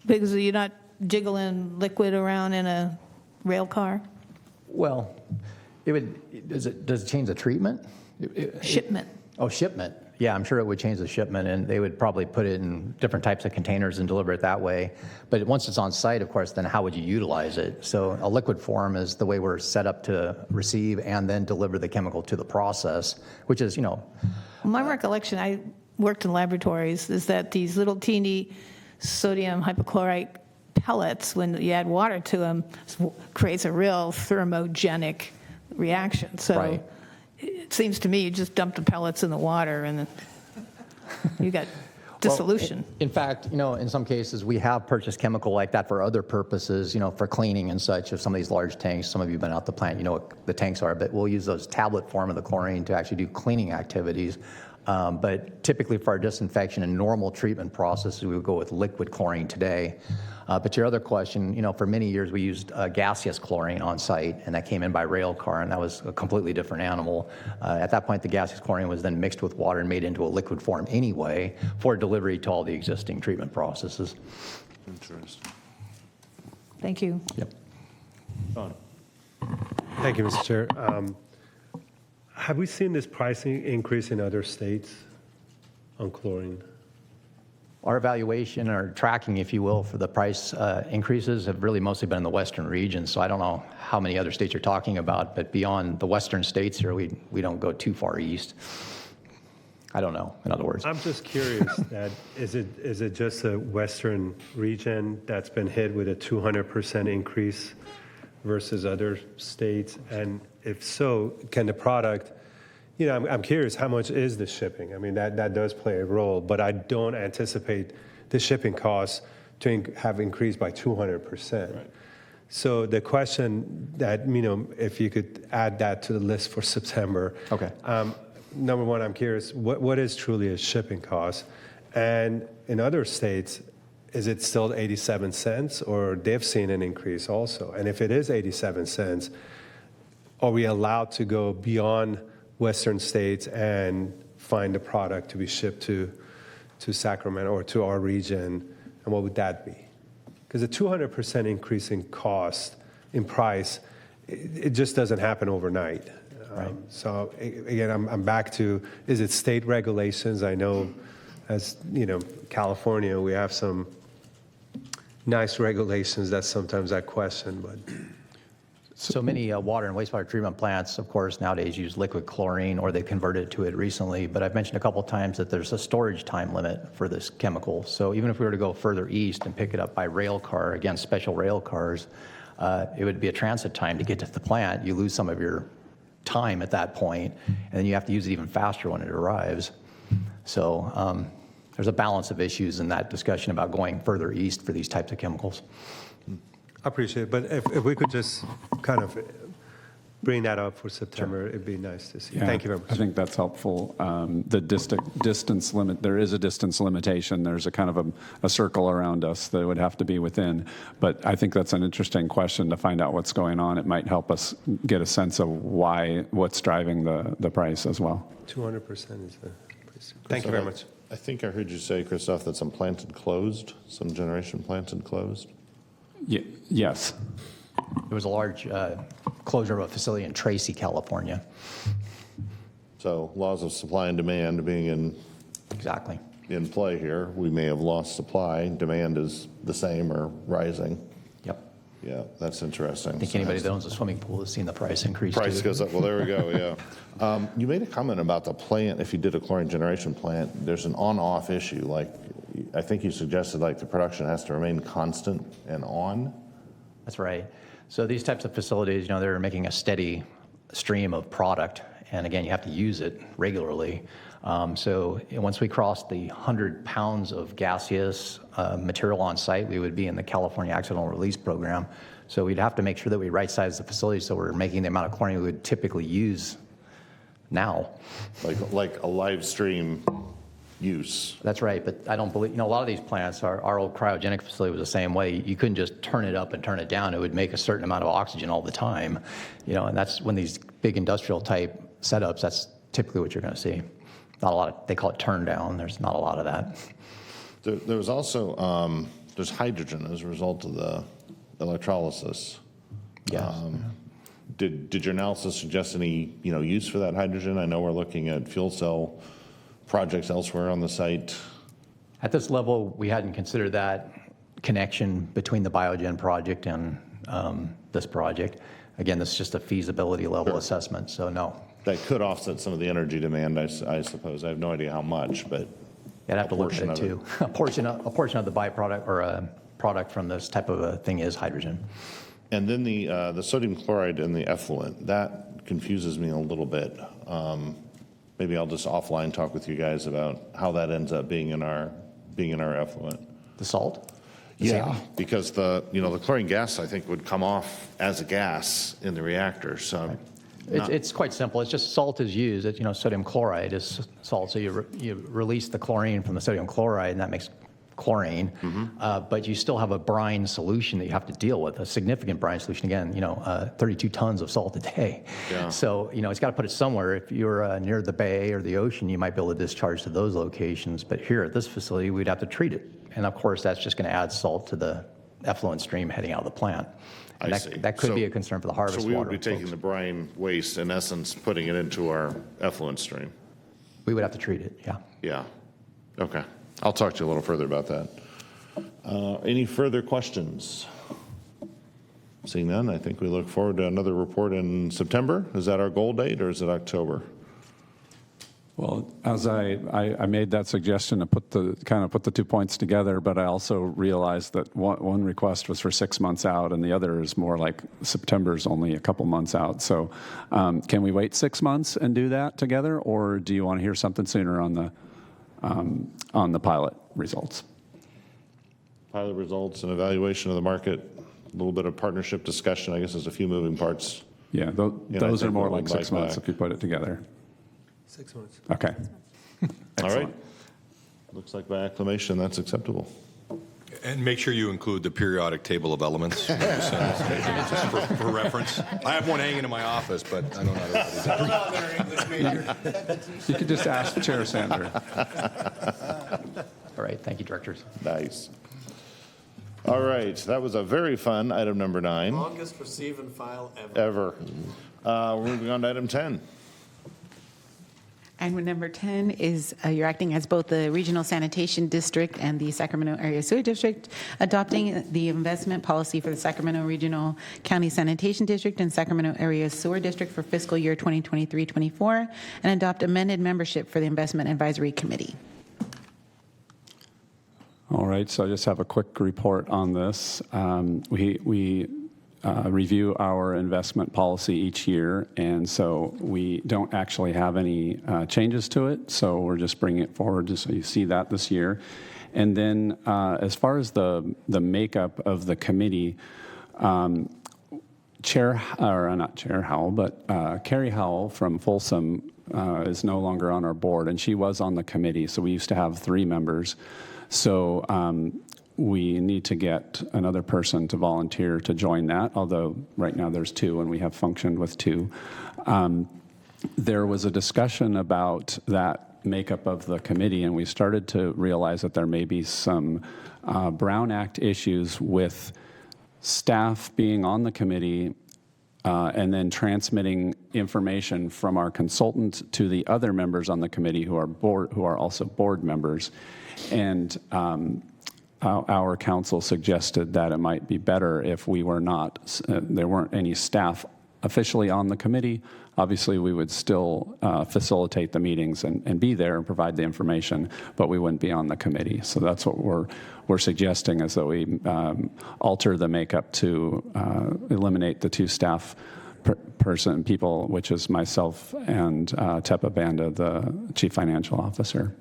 Because you're not jiggling liquid around in a rail car? Well, does it change the treatment? Shipment. Shipment. Yeah, I'm sure it would change the shipment, and they would probably put it in different types of containers and deliver it that way. But once it's on site, of course, then how would you utilize it? So a liquid form is the way we're set up to receive and then deliver the chemical to the process, which is, My recollection, I worked in laboratories, is that these little teeny sodium hypochlorite pellets, when you add water to them, creates a real thermogenic reaction. So right. It seems to me you just dump the pellets in the water and you got dissolution. Well, in fact, in some cases we have purchased chemical like that for other purposes, for cleaning and such of some of these large tanks. Some of you have been out the plant, you know what the tanks are, but we'll use those tablet form of the chlorine to actually do cleaning activities. But typically for our disinfection and normal treatment processes, we would go with liquid chlorine today. But to your other question, for many years we used gaseous chlorine on site, and that came in by rail car, and that was a completely different animal. At that point, the gaseous chlorine was then mixed with water and made into a liquid form anyway for delivery to all the existing treatment processes. Interesting. Thank you. Yep. Sean. Thank you, Mr. Chair. Have we seen this pricing increase in other states on chlorine? Our evaluation or tracking, if you will, for the price increases have really mostly been in the western region. So I don't know how many other states you're talking about, but beyond the western states here, we don't go too far east. I don't know, in other words. I'm just curious that is it just a western region that's been hit with a 200% increase versus other states? And if so, can the product, I'm curious, how much is the shipping? I mean, that does play a role, but I don't anticipate the shipping costs to have increased by 200%. Right. So the question that, if you could add that to the list for September. Okay. Number one, I'm curious, what is truly a shipping cost? And in other states, is it still 87 cents, or they've seen an increase also? And if it is 87 cents, are we allowed to go beyond western states and find a product to be shipped to Sacramento or to our region, and what would that be? Because a 200% increase in cost, in price, it just doesn't happen overnight. Right. So again, I'm back to, is it state regulations? I know, as you know, California, we have some nice regulations that sometimes I question, but. So many water and wastewater treatment plants, of course, nowadays use liquid chlorine, or they converted to it recently. But I've mentioned a couple of times that there's a storage time limit for this chemical. So even if we were to go further east and pick it up by rail car, again, special rail cars, it would be a transit time to get to the plant. You lose some of your time at that point, and then you have to use it even faster when it arrives. So there's a balance of issues in that discussion about going further east for these types of chemicals. I appreciate it, but if we could just kind of bring that up for September, it'd be nice to see. Yeah, Thank you very much. I think that's helpful. The distance limit, there is a distance limitation. There's a kind of a circle around us that would have to be within. But I think that's an interesting question to find out what's going on. It might help us get a sense of what's driving the price as well. 200% is the. Thank you very much. I think I heard you say, Christoph, that some plants had closed, some generation plants had closed. Yes. There was a large closure of a facility in Tracy, California. So laws of supply and demand being Exactly. in play here, we may have lost supply. Demand is the same or rising. Yep. Yeah, that's interesting. I think anybody that owns a swimming pool has seen the price increase. Price too. goes up. Well, there we go. Yeah. You made a comment about the plant. If you did a chlorine generation plant, there's an on-off issue. Like, I think you suggested, like the production has to remain constant and on. That's right. So these types of facilities, they're making a steady stream of product, and again, you have to use it regularly. So once we cross the 100 pounds of gaseous material on site, we would be in the California Accidental Release Program. So we'd have to make sure that we right-size the facility so we're making the amount of chlorine we would typically use now. Like a live stream use. That's right, but I don't believe, a lot of these plants, our old cryogenic facility was the same way. You couldn't just turn it up and turn it down. It would make a certain amount of oxygen all the time, and that's when these big industrial type setups, that's typically what you're going to see. Not a lot of, they call it turn down. There's not a lot of that. There was also, there's hydrogen as a result of the electrolysis. Yes. Did your analysis suggest any, use for that hydrogen? I know we're looking at fuel cell projects elsewhere on the site. At this level, we hadn't considered that connection between the Biogen project and this project. Again, this is just a feasibility level assessment, so no. That could offset some of the energy demand, I suppose. I have no idea how much, but I'd have to look at it too. A portion of the byproduct or a product from this type of a thing is hydrogen. And then the sodium chloride and the effluent, that confuses me a little bit. Maybe I'll just offline talk with you guys about how that ends up being in our effluent. The salt? Yeah, because the chlorine gas, I think, would come off as a gas in the reactor. So right. It's quite simple. It's just salt is used. Sodium chloride is salt. So you release the chlorine from the sodium chloride, and that makes chlorine. Mm-hmm. But you still have a brine solution that you have to deal with, a significant brine solution. Again, 32 tons of salt a day. Yeah. So, it's got to put it somewhere. If you're near the bay or the ocean, you might be able to discharge to those locations. But here at this facility, we'd have to treat it. And of course, that's just going to add salt to the effluent stream heading out of the plant. And I see. That could be a concern for the harvest water. So we would be taking the brine waste, in essence, putting it into our effluent stream. We would have to treat it, yeah. Yeah. Okay. I'll talk to you a little further about that. Any further questions? Seeing none, I think we look forward to another report in September. Is that our goal date, or is it October? Well, as I made that suggestion to put the 2 points together, but I also realized that one request was for 6 months out, and the other is more like September's only a couple months out. So, can we wait 6 months and do that together, or do you want to hear something sooner on the pilot results? Pilot results and evaluation of the market, a little bit of partnership discussion. I guess there's a few moving parts. Yeah, those are more like 6 months if you put it together. 6 months. Okay. All right. Looks like by acclamation, that's acceptable. And make sure you include the periodic table of elements when you send this, just for reference. I have one hanging in my office, but I don't know. You could just ask Chair Sander. All right, thank you, directors. Nice. All right, that was a very fun item number 9. Longest receive and file ever. We're moving on to item 10. And number 10 is you're acting as both the Regional Sanitation District and the Sacramento Area Sewer District, adopting the investment policy for the Sacramento Regional County Sanitation District and Sacramento Area Sewer District for fiscal year 2023-24, and adopt amended membership for the Investment Advisory Committee. All right, so I just have a quick report on this. We review our investment policy each year, and so we don't actually have any changes to it, so we're just bringing it forward just so you see that this year. And then as far as the makeup of the committee, not Chair Howell, but Carrie Howell from Folsom is no longer on our board, and she was on the committee, so we used to have 3 members. So we need to get another person to volunteer to join that, although right now there's 2 and we have functioned with 2. There was a discussion about that makeup of the committee, and we started to realize that there may be some Brown Act issues with staff being on the committee and then transmitting information from our consultant to the other members on the committee who are also board members. And our council suggested that it might be better if we were not, there weren't any staff officially on the committee. Obviously, we would still facilitate the meetings and be there and provide the information, but we wouldn't be on the committee. So that's what we're suggesting, is that we alter the makeup to eliminate the 2 staff people, which is myself and Tepa Banda, the Chief Financial Officer.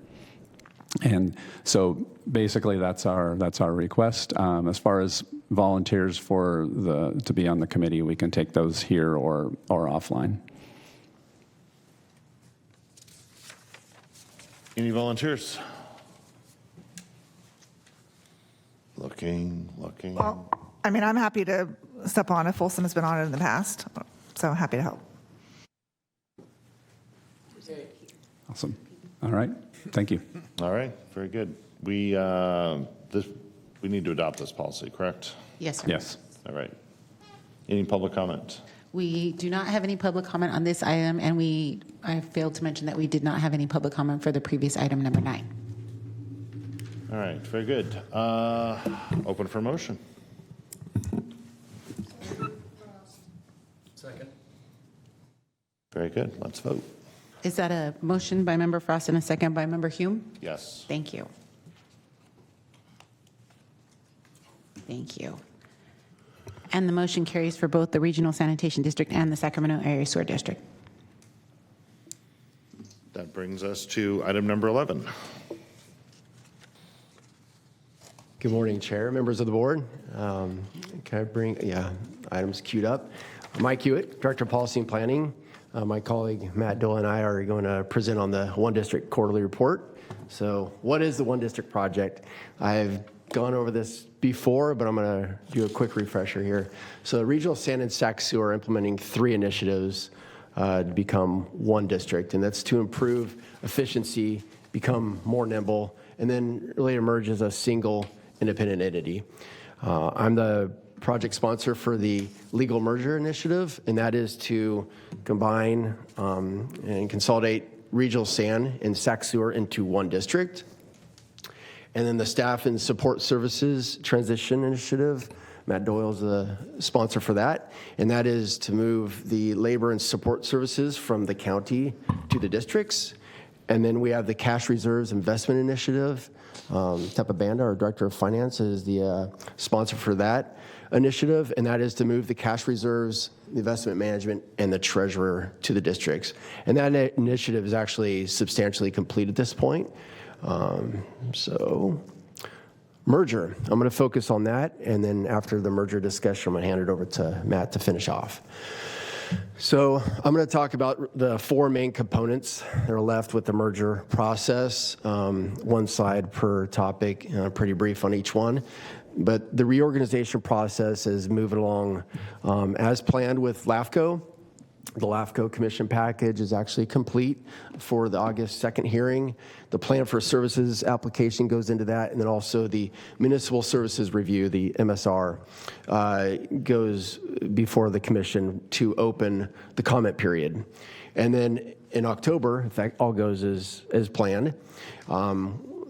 And so basically that's our request. As far as volunteers to be on the committee, we can take those here or offline. Any volunteers? Looking. Well, I mean, I'm happy to step on if Folsom has been on it in the past, so happy to help. Awesome. All right. Thank you. All right, very good. We need to adopt this policy, correct? Yes, sir. Yes. All right. Any public comment? We do not have any public comment on this item, and I failed to mention that we did not have any public comment for the previous item number 9. All right, very good. Open for motion. Second. Very good. Let's vote. Is that a motion by Member Frost and a second by Member Hume? Yes. Thank you. Thank you. And the motion carries for both the Regional Sanitation District and the Sacramento Area Sewer District. That brings us to item number 11. Good morning, Chair, members of the board. Can I bring, items queued up. Mike Hewitt, Director of Policy and Planning. My colleague Matt Dole and I are going to present on the One District Quarterly Report. So what is the One District Project? I've gone over this before, but I'm going to do a quick refresher here. So Regional Sand and Sac Sewer are implementing 3 initiatives to become one district, and that's to improve efficiency, become more nimble, and then really emerge as a single independent entity. I'm the project sponsor for the legal merger initiative, and that is to combine and consolidate regional sand and sac sewer into one district. And then the staff and support services transition initiative, Matt Doyle is the sponsor for that, and that is to move the labor and support services from the county to the districts. And then we have the cash reserves investment initiative. Tepa Banda, our director of finance, is the sponsor for that initiative, and that is to move the cash reserves, the investment management, and the treasurer to the districts. And that initiative is actually substantially complete at this point. So merger, I'm going to focus on that, and then after the merger discussion, I'm going to hand it over to Matt to finish off. So I'm going to talk about the four main components that are left with the merger process, one slide per topic, pretty brief on each one. But the reorganization process is moving along as planned with LAFCO. The LAFCO commission package is actually complete for the August 2nd hearing. The plan for services application goes into that, and then also the municipal services review, the MSR, goes before the commission to open the comment period. And then in October, if that all goes as planned,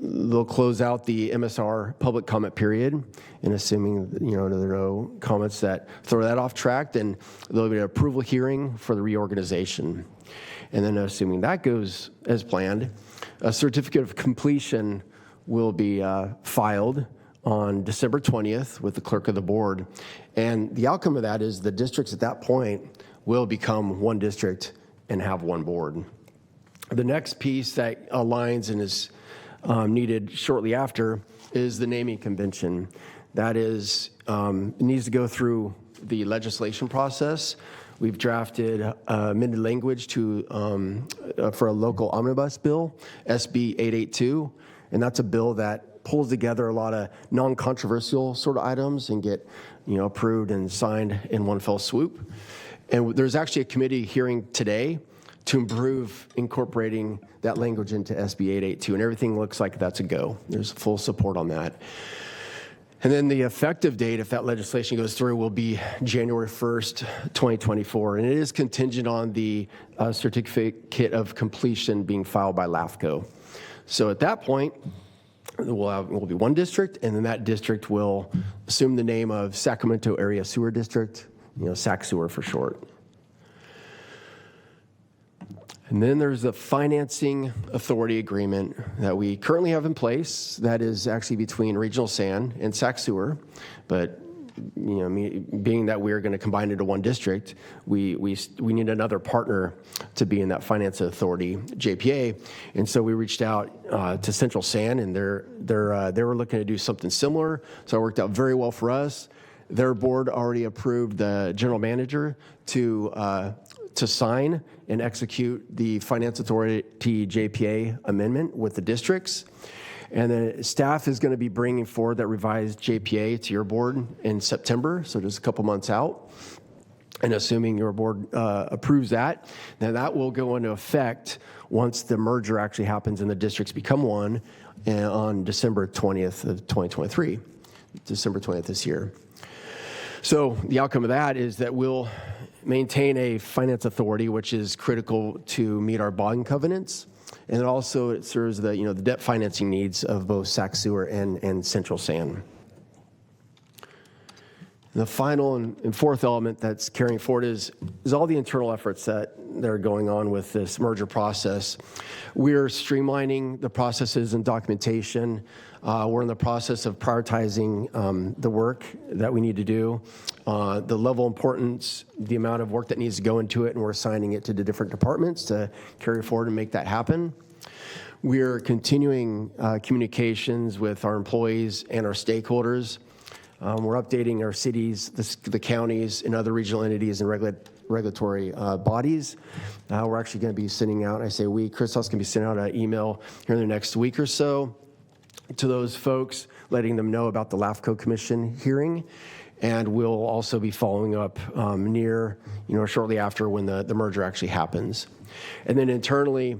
they'll close out the MSR public comment period, and assuming there are no comments that throw that off track, then there'll be an approval hearing for the reorganization. And then assuming that goes as planned, a certificate of completion will be filed on December 20th with the clerk of the board. And the outcome of that is the districts at that point will become one district and have one board. The next piece that aligns and is needed shortly after is the naming convention. That is, it needs to go through the legislation process. We've drafted amended language for a local omnibus bill, SB 882, and that's a bill that pulls together a lot of non-controversial sort of items and get approved and signed in one fell swoop. And there's actually a committee hearing today to improve incorporating that language into SB 882, and everything looks like that's a go. There's full support on that. And then the effective date, if that legislation goes through, will be January 1st, 2024, and it is contingent on the certificate of completion being filed by LAFCO. So at that point, we'll be one district, and then that district will assume the name of Sacramento Area Sewer District, SAC Sewer for short. And then there's the financing authority agreement that we currently have in place that is actually between Regional San and Sac Sewer. But being that we're going to combine into one district, we need another partner to be in that finance authority, JPA. And so we reached out to Central San, and they were looking to do something similar. So it worked out very well for us. Their board already approved the general manager to sign and execute the Finance Authority JPA amendment with the districts. And then staff is going to be bringing forward that revised JPA to your board in September, so just a couple months out. And assuming your board approves that, then that will go into effect once the merger actually happens and the districts become one on December 20th of 2023, December 20th this year. So the outcome of that is that we'll maintain a finance authority, which is critical to meet our bond covenants. And it also serves the debt financing needs of both Sac Sewer and Central San. The final and fourth element that's carrying forward is all the internal efforts that are going on with this merger process. We're streamlining the processes and documentation. We're in the process of prioritizing the work that we need to do, the level of importance, the amount of work that needs to go into it, and we're assigning it to the different departments to carry forward and make that happen. We're continuing communications with our employees and our stakeholders. We're updating our cities, the counties, and other regional entities and regulatory bodies. We're actually going to be sending out, I say we, Christos can be sending out an email here in the next week or so to those folks, letting them know about the LAFCO Commission hearing. And we'll also be following up shortly after when the merger actually happens. And then internally,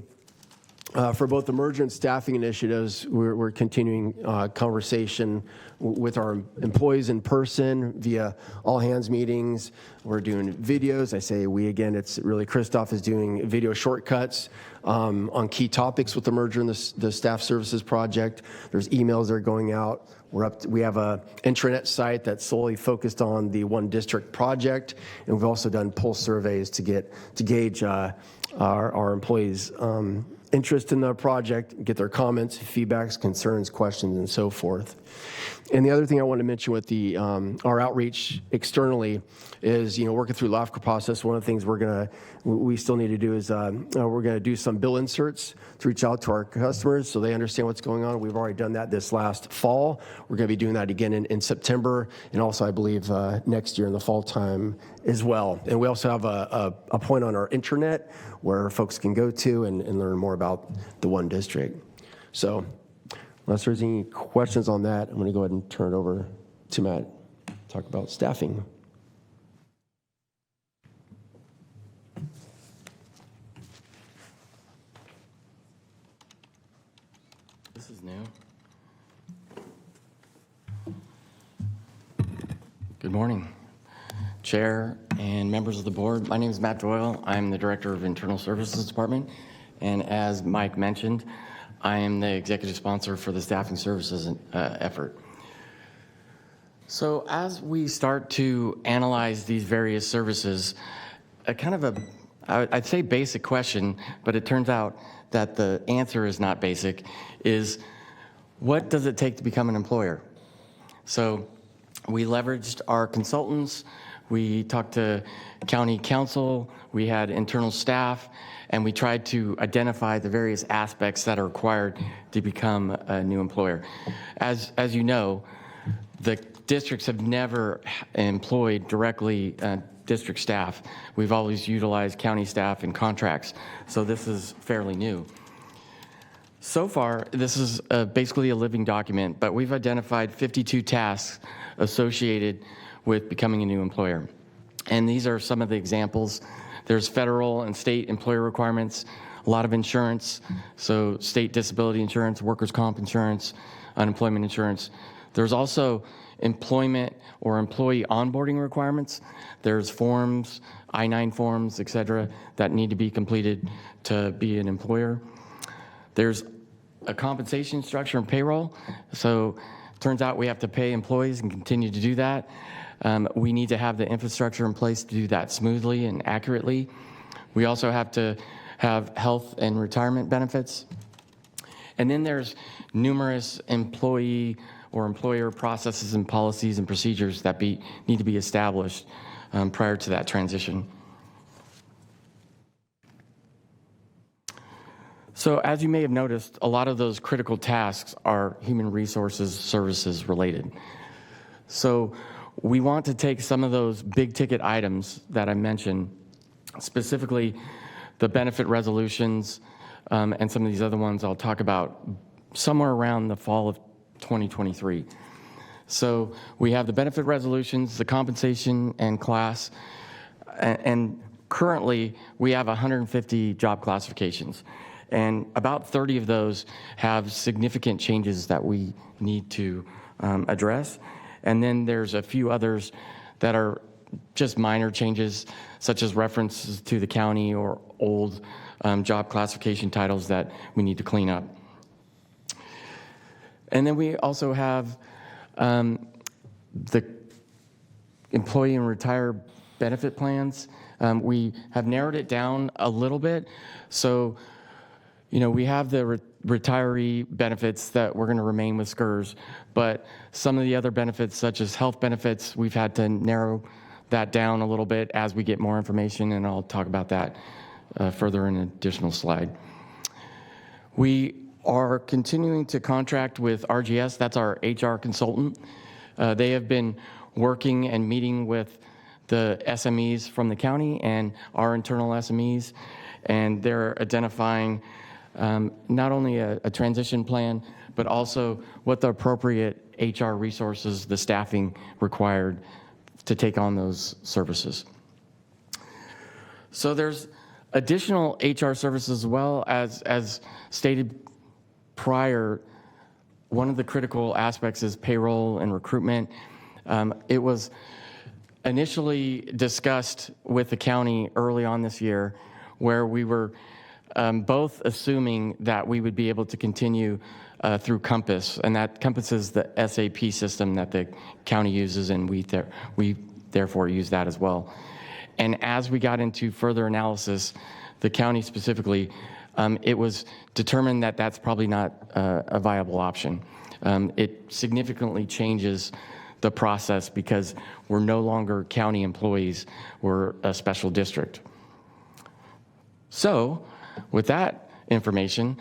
for both the merger and staffing initiatives, we're continuing conversation with our employees in person via all hands meetings. We're doing videos. I say we again, it's really Christoph is doing video shortcuts on key topics with the merger and the staff services project. There's emails that are going out. We have a intranet site that's solely focused on the one district project, and we've also done pulse surveys to gauge our employees' interest in the project, get their comments, feedbacks, concerns, questions, and so forth. And the other thing I want to mention with our outreach externally is, working through LAFCO process, one of the things we still need to do is we're going to do some bill inserts to reach out to our customers so they understand what's going on. We've already done that this last fall. We're going to be doing that again in September, and also I believe next year in the fall time as well. And we also have a point on our intranet where folks can go to and learn more about the One District. So unless there's any questions on that, I'm going to go ahead and turn it over to Matt to talk about staffing. This is new. Good morning, Chair and members of the board. My name is Matt Doyle. I'm the Director of Internal Services Department. And as Mike mentioned, I am the executive sponsor for the staffing services effort. So as we start to analyze these various services, I'd say basic question, but it turns out that the answer is not basic, is what does it take to become an employer? So we leveraged our consultants, we talked to county council, we had internal staff, and we tried to identify the various aspects that are required to become a new employer. As you know, the districts have never employed directly district staff. We've always utilized county staff and contracts, so this is fairly new. So far, this is basically a living document, but we've identified 52 tasks associated with becoming a new employer. And these are some of the examples. There's federal and state employer requirements, a lot of insurance, so state disability insurance, workers' comp insurance, unemployment insurance. There's also employment or employee onboarding requirements. There's forms, I-9 forms, et cetera, that need to be completed to be an employer. There's a compensation structure and payroll. So it turns out we have to pay employees and continue to do that. We need to have the infrastructure in place to do that smoothly and accurately. We also have to have health and retirement benefits. And then there's numerous employee or employer processes and policies and procedures that need to be established prior to that transition. So as you may have noticed, a lot of those critical tasks are human resources services related. So we want to take some of those big ticket items that I mentioned, specifically the benefit resolutions and some of these other ones I'll talk about somewhere around the fall of 2023. So we have the benefit resolutions, the compensation and class, and currently we have 150 job classifications. And about 30 of those have significant changes that we need to address. And then there's a few others that are just minor changes, such as references to the county or old job classification titles that we need to clean up. And then we also have the employee and retire benefit plans. We have narrowed it down a little bit. So, you know, we have the retiree benefits that we're going to remain with SCRS, but some of the other benefits, such as health benefits, we've had to narrow that down a little bit as we get more information, and I'll talk about that further in an additional slide. We are continuing to contract with RGS, that's our HR consultant. They have been working and meeting with the SMEs from the county and our internal SMEs, and they're identifying not only a transition plan, but also what the appropriate HR resources, the staffing required to take on those services. So there's additional HR services as well. As stated prior, one of the critical aspects is payroll and recruitment. It was initially discussed with the county early on this year, where we were both assuming that we would be able to continue through Compass, and that Compass is the SAP system that the county uses, and we therefore use that as well. And as we got into further analysis, the county specifically, it was determined that that's probably not a viable option. It significantly changes the process because we're no longer county employees, we're a special district. So with that information,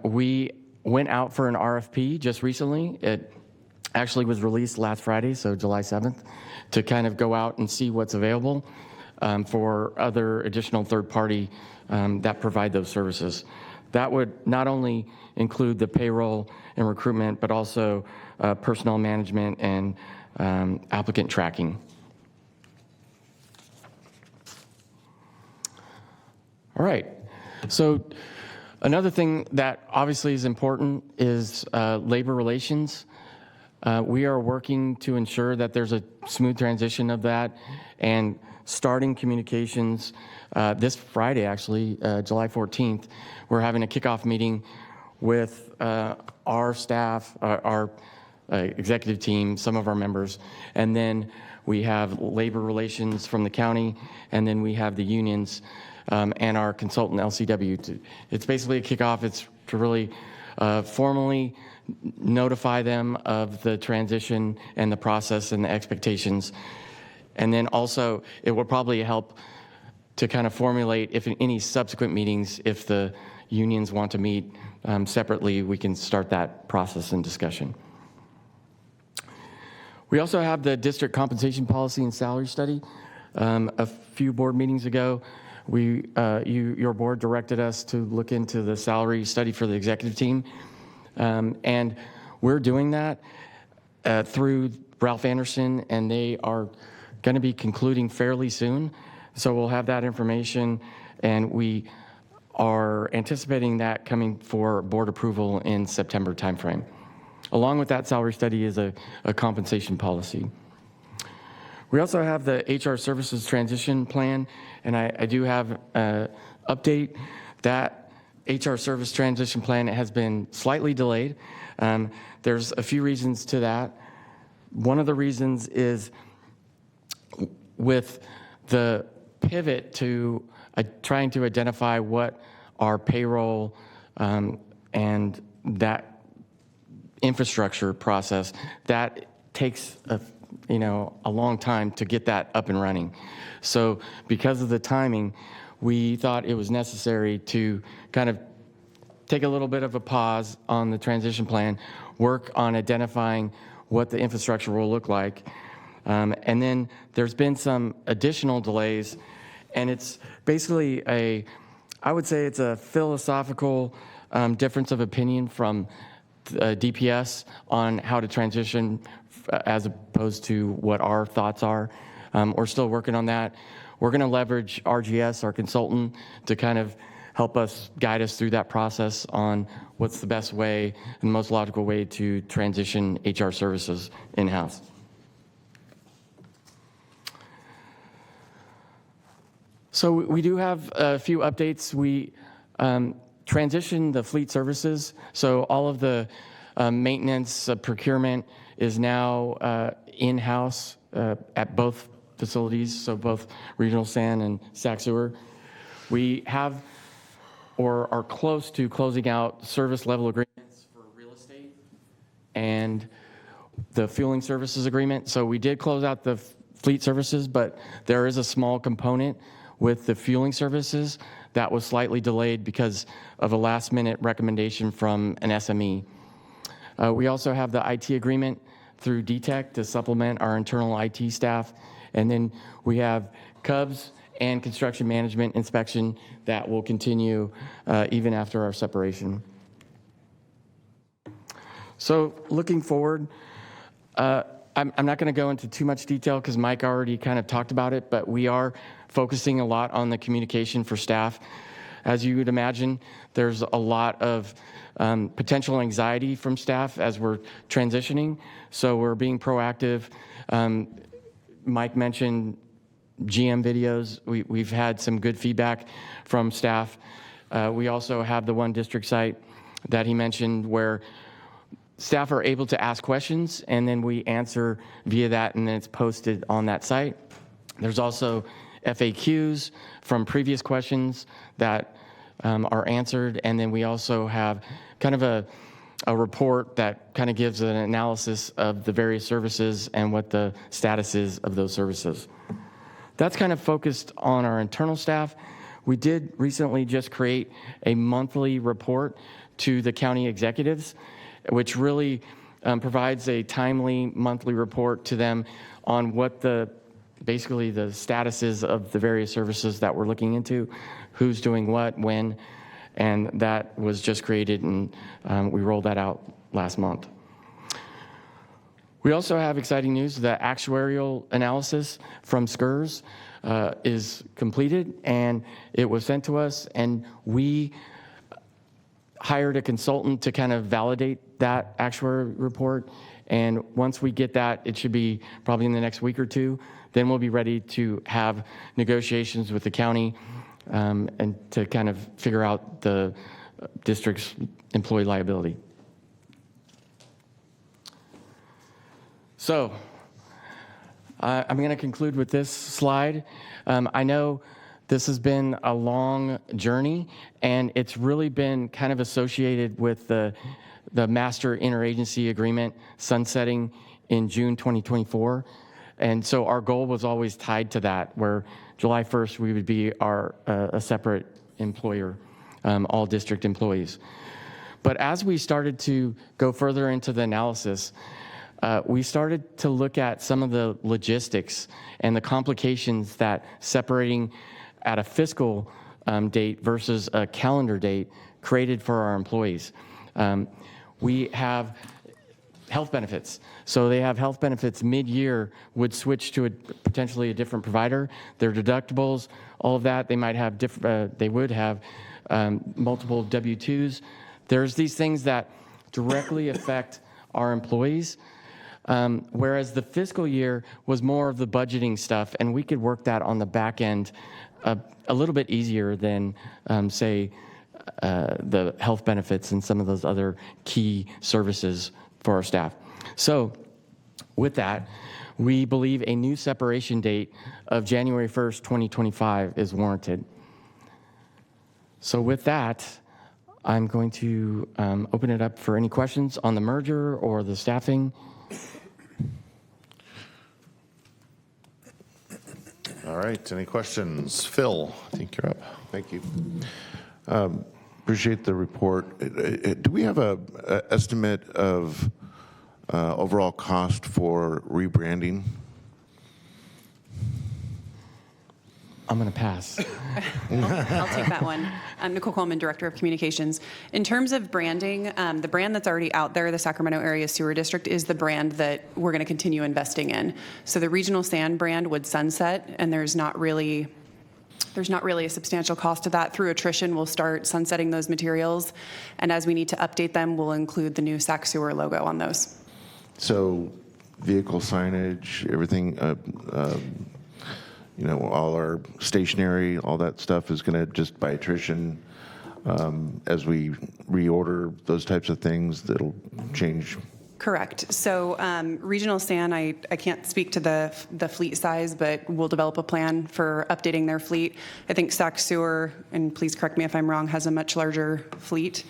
we went out for an RFP just recently. actually was released last Friday, so July 7th, to kind of go out and see what's available for other additional third-party that provide those services. That would not only include the payroll and recruitment, but also personnel management and applicant tracking. All right, so another thing that obviously is important is labor relations. We are working to ensure that there's a smooth transition of that and starting communications this Friday, actually, July 14th. We're having a kickoff meeting with our staff, our executive team, some of our members, and then we have labor relations from the county, and then we have the unions and our consultant, LCW. It's basically a kickoff. It's to really formally notify them of the transition and the process and the expectations. And then also, it will probably help to kind of formulate, if in any subsequent meetings, if the unions want to meet separately, we can start that process and discussion. We also have the district compensation policy and salary study. A few board meetings ago, your board directed us to look into the salary study for the executive team. And we're doing that through Ralph Anderson, and they are going to be concluding fairly soon. So we'll have that information, and we are anticipating that coming for board approval in September timeframe. Along with that salary study is a compensation policy. We also have the HR services transition plan, and I do have an update. That HR service transition plan has been slightly delayed. There's a few reasons to that. One of the reasons is with the pivot to trying to identify what our payroll and that infrastructure process, that takes a long time to get that up and running. So because of the timing, we thought it was necessary to kind of take a little bit of a pause on the transition plan, work on identifying what the infrastructure will look like. And then there's been some additional delays, and it's basically I would say it's a philosophical difference of opinion from DPS on how to transition as opposed to what our thoughts are. We're still working on that. We're going to leverage RGS, our consultant, to kind of help us guide us through that process on what's the best way and most logical way to transition HR services in-house. So we do have a few updates. We transitioned the fleet services, so all of the maintenance, procurement is now in-house at both facilities, so both Regional San and Sac Sewer. We have or are close to closing out service level agreements for real estate and the fueling services agreement. So we did close out the fleet services, but there is a small component with the fueling services that was slightly delayed because of a last-minute recommendation from an SME. We also have the IT agreement through DTEC to supplement our internal IT staff. And then we have CUBS and construction management inspection that will continue even after our separation. So looking forward, I'm not going to go into too much detail because Mike already kind of talked about it, but we are focusing a lot on the communication for staff. As you would imagine, there's a lot of potential anxiety from staff as we're transitioning, so we're being proactive. Mike mentioned GM videos. We've had some good feedback from staff. We also have the one district site that he mentioned where staff are able to ask questions and then we answer via that and then it's posted on that site. There's also FAQs from previous questions that are answered, and then we also have kind of a report that kind of gives an analysis of the various services and what the status is of those services. That's kind of focused on our internal staff. We did recently just create a monthly report to the county executives, which really provides a timely monthly report to them on what basically the status is of the various services that we're looking into, who's doing what, when, and that was just created, and we rolled that out last month. We also have exciting news. The actuarial analysis from SCRS is completed, and it was sent to us, and we hired a consultant to kind of validate that actuary report. And once we get that, it should be probably in the next week or two, then we'll be ready to have negotiations with the county and to kind of figure out the district's employee liability. So I'm going to conclude with this slide. I know this has been a long journey, and it's really been kind of associated with the master interagency agreement sunsetting in June 2024. And so our goal was always tied to that, where July 1st we would be a separate employer, all district employees. But as we started to go further into the analysis, we started to look at some of the logistics and the complications that separating at a fiscal date versus a calendar date created for our employees. We have health benefits. So they have health benefits mid-year, would switch to potentially a different provider. Their deductibles, all of that, they might have they would have multiple W-2s. There's these things that directly affect our employees. Whereas the fiscal year was more of the budgeting stuff, and we could work that on the back end a little bit easier than, say, the health benefits and some of those other key services for our staff. So with that, we believe a new separation date of January 1st, 2025 is warranted. So with that, I'm going to open it up for any questions on the merger or the staffing. All right, any questions? Phil, I think you're up. Thank you. Appreciate the report. Do we have a estimate of overall cost for rebranding? I'm going to pass. I'll take that one. I'm Nicole Coleman, Director of Communications. In terms of branding, the brand that's already out there, the Sacramento Area Sewer District, is the brand that we're going to continue investing in. So the Regional Sand brand would sunset, and there's not really a substantial cost to that. Through attrition, we'll start sunsetting those materials, and as we need to update them, we'll include the new Sac Sewer logo on those. So vehicle signage, everything, all our stationery, all that stuff is going to just by attrition, as we reorder those types of things, that'll change. Correct. So Regional Sand, I can't speak to the fleet size, but we'll develop a plan for updating their fleet. I think Sac Sewer, and please correct me if I'm wrong, has a much larger fleet.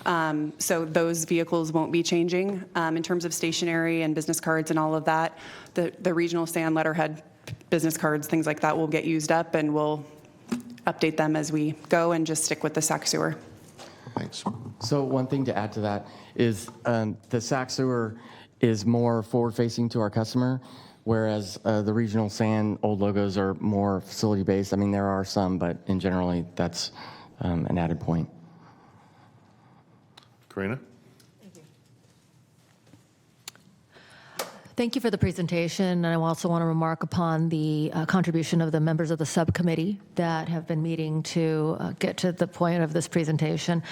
So those vehicles won't be changing. In terms of stationery and business cards and all of that, the Regional Sand letterhead, business cards, things like that will get used up, and we'll update them as we go and just stick with the Sac Sewer. Thanks. So one thing to add to that is the Sac Sewer is more forward-facing to our customer, whereas the Regional Sand old logos are more facility-based. I mean, there are some, but in generally, that's an added point. Karina? Thank you for the presentation, and I also want to remark upon the contribution of the members of the subcommittee that have been meeting to get to the point of this presentation.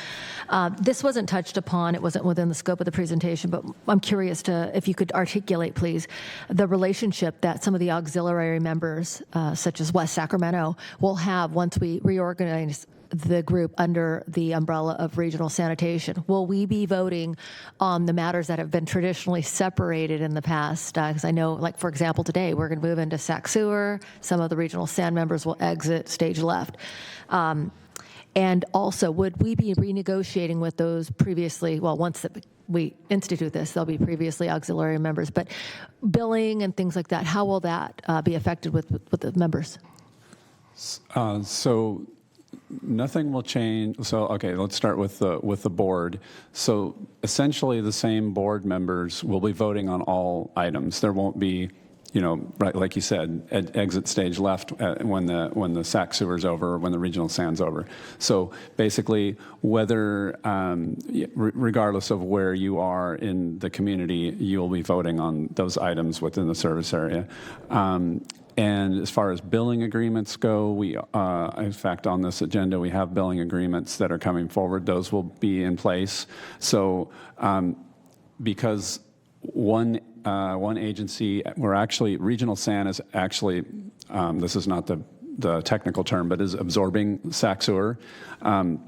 This wasn't touched upon, it wasn't within the scope of the presentation, but I'm curious if you could articulate, please, the relationship that some of the auxiliary members, such as West Sacramento, will have once we reorganize the group under the umbrella of regional sanitation. Will we be voting on the matters that have been traditionally separated in the past? Because I know, like, for example, today we're going to move into Sac Sewer. Some of the regional sand members will exit stage left. And also, would we be renegotiating with those previously, well, once we institute this, there'll be previously auxiliary members, but billing and things like that, how will that be affected with the members? So Nothing will change. So, okay, let's start with the board. So essentially the same board members will be voting on all items. There won't be, right, like you said, exit stage left when the SAC sewer's over, when the regional sand's over. So basically, whether, regardless of where you are in the community, you'll be voting on those items within the service area. And as far as billing agreements go, we, in fact, on this agenda, we have billing agreements that are coming forward. Those will be in place. So because one agency, Regional San is actually, this is not the technical term, but is absorbing SAC sewer. All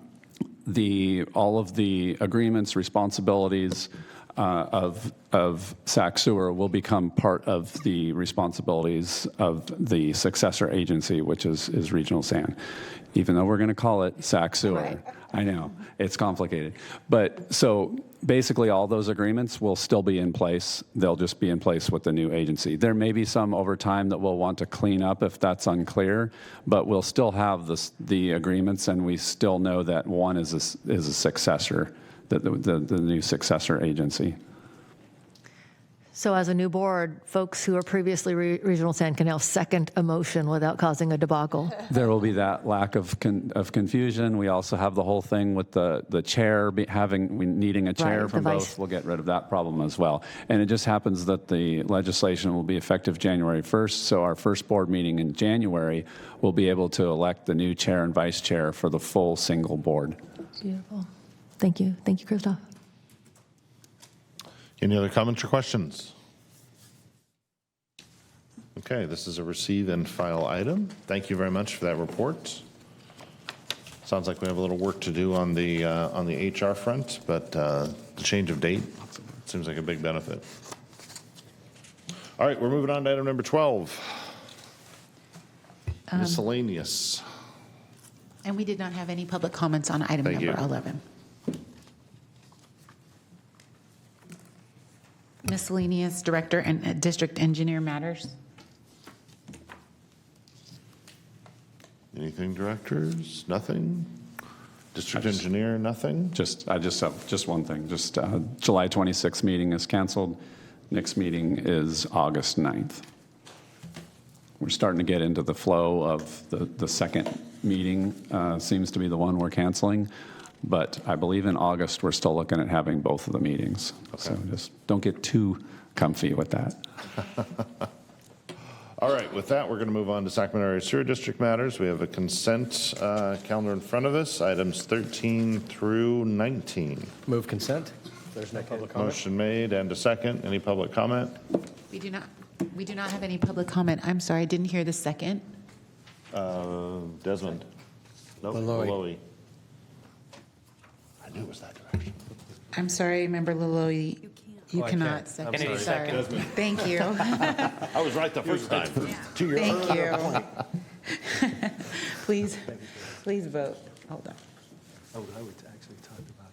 of the agreements, responsibilities of SAC sewer will become part of the responsibilities of the successor agency, which is Regional San. Even though we're going to call it SAC sewer. Right. I know, it's complicated. But so basically all those agreements will still be in place. They'll just be in place with the new agency. There may be some over time that we'll want to clean up if that's unclear, but we'll still have the agreements, and we still know that one is a successor, the new successor agency. So as a new board, folks who are previously Regional San can now second a motion without causing a debacle. There will be that lack of confusion. We also have the whole thing with the chair needing a chair Right, from both. We'll get rid of that problem as well. And it just happens that the legislation will be effective January 1st. So our first board meeting in January, we'll be able to elect the new chair and vice chair for the full single board. Beautiful. Thank you. Thank you, Christoph. Any other comments or questions? Okay, this is a receive and file item. Thank you very much for that report. Sounds like we have a little work to do on the HR front, but the change of date seems like a big benefit. All right, we're moving on to item number 12. Miscellaneous. And we did not have any public comments on item Thank number you. 11. Miscellaneous director and district engineer matters. Anything, directors? Nothing? District engineer, nothing? I just have one thing. July 26th meeting is canceled. Next meeting is August 9th. We're starting to get into the flow of the second meeting, seems to be the one we're canceling. But I believe in August, we're still looking at having both of the meetings. Okay. So just don't get too comfy with that. All right, with that, we're going to move on to Sacramento Area Sewer District matters. We have a consent calendar in front of us, items 13 through 19. Move consent. There's no public comment. Motion made and a second. Any public comment? We do not have any public comment. I'm sorry, I didn't hear the second. Desmond. Nope. Laloy. I knew it was that direction. I'm sorry, Member Laloy. You cannot can't. second. I'm sorry. Desmond. Thank you. I was right the first time. To your Thank you. Please vote. Hold on. I would actually talk about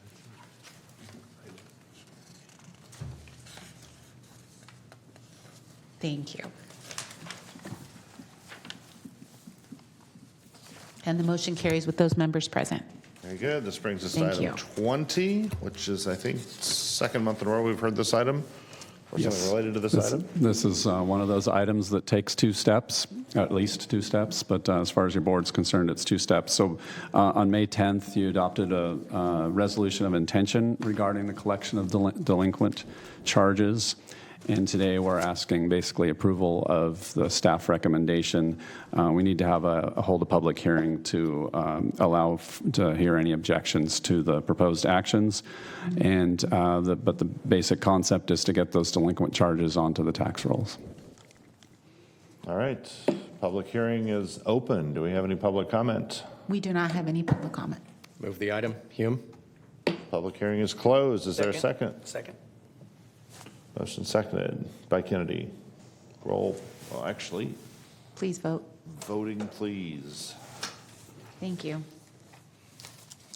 it. Thank you. And the motion carries with those members present. Very good. This brings us to Thank item you. 20, which is, I think, second month in a row we've heard this item. Or something related to this item? This is one of those items that takes two steps, at least two steps, but as far as your board's concerned, it's two steps. So on May 10th, you adopted a resolution of intention regarding the collection of delinquent charges. And today we're asking basically approval of the staff recommendation. We need to have hold a public hearing to allow to hear any objections to the proposed actions. And but the basic concept is to get those delinquent charges onto the tax rolls. All right. Public hearing is open. Do we have any public comment? We do not have any public comment. Move the item. Hume. Public hearing is closed. Is there a second? Second. Motion seconded by Kennedy. Roll. Well, actually, Please vote. voting, please. Thank you.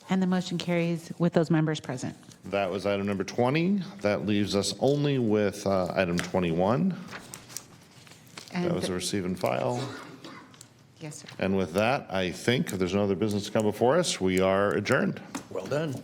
And the motion carries with those members present. That was item number 20. That leaves us only with item 21. That was a receive and file. Yes, sir. And with that, I think if there's no other business to come before us, we are adjourned. Well done.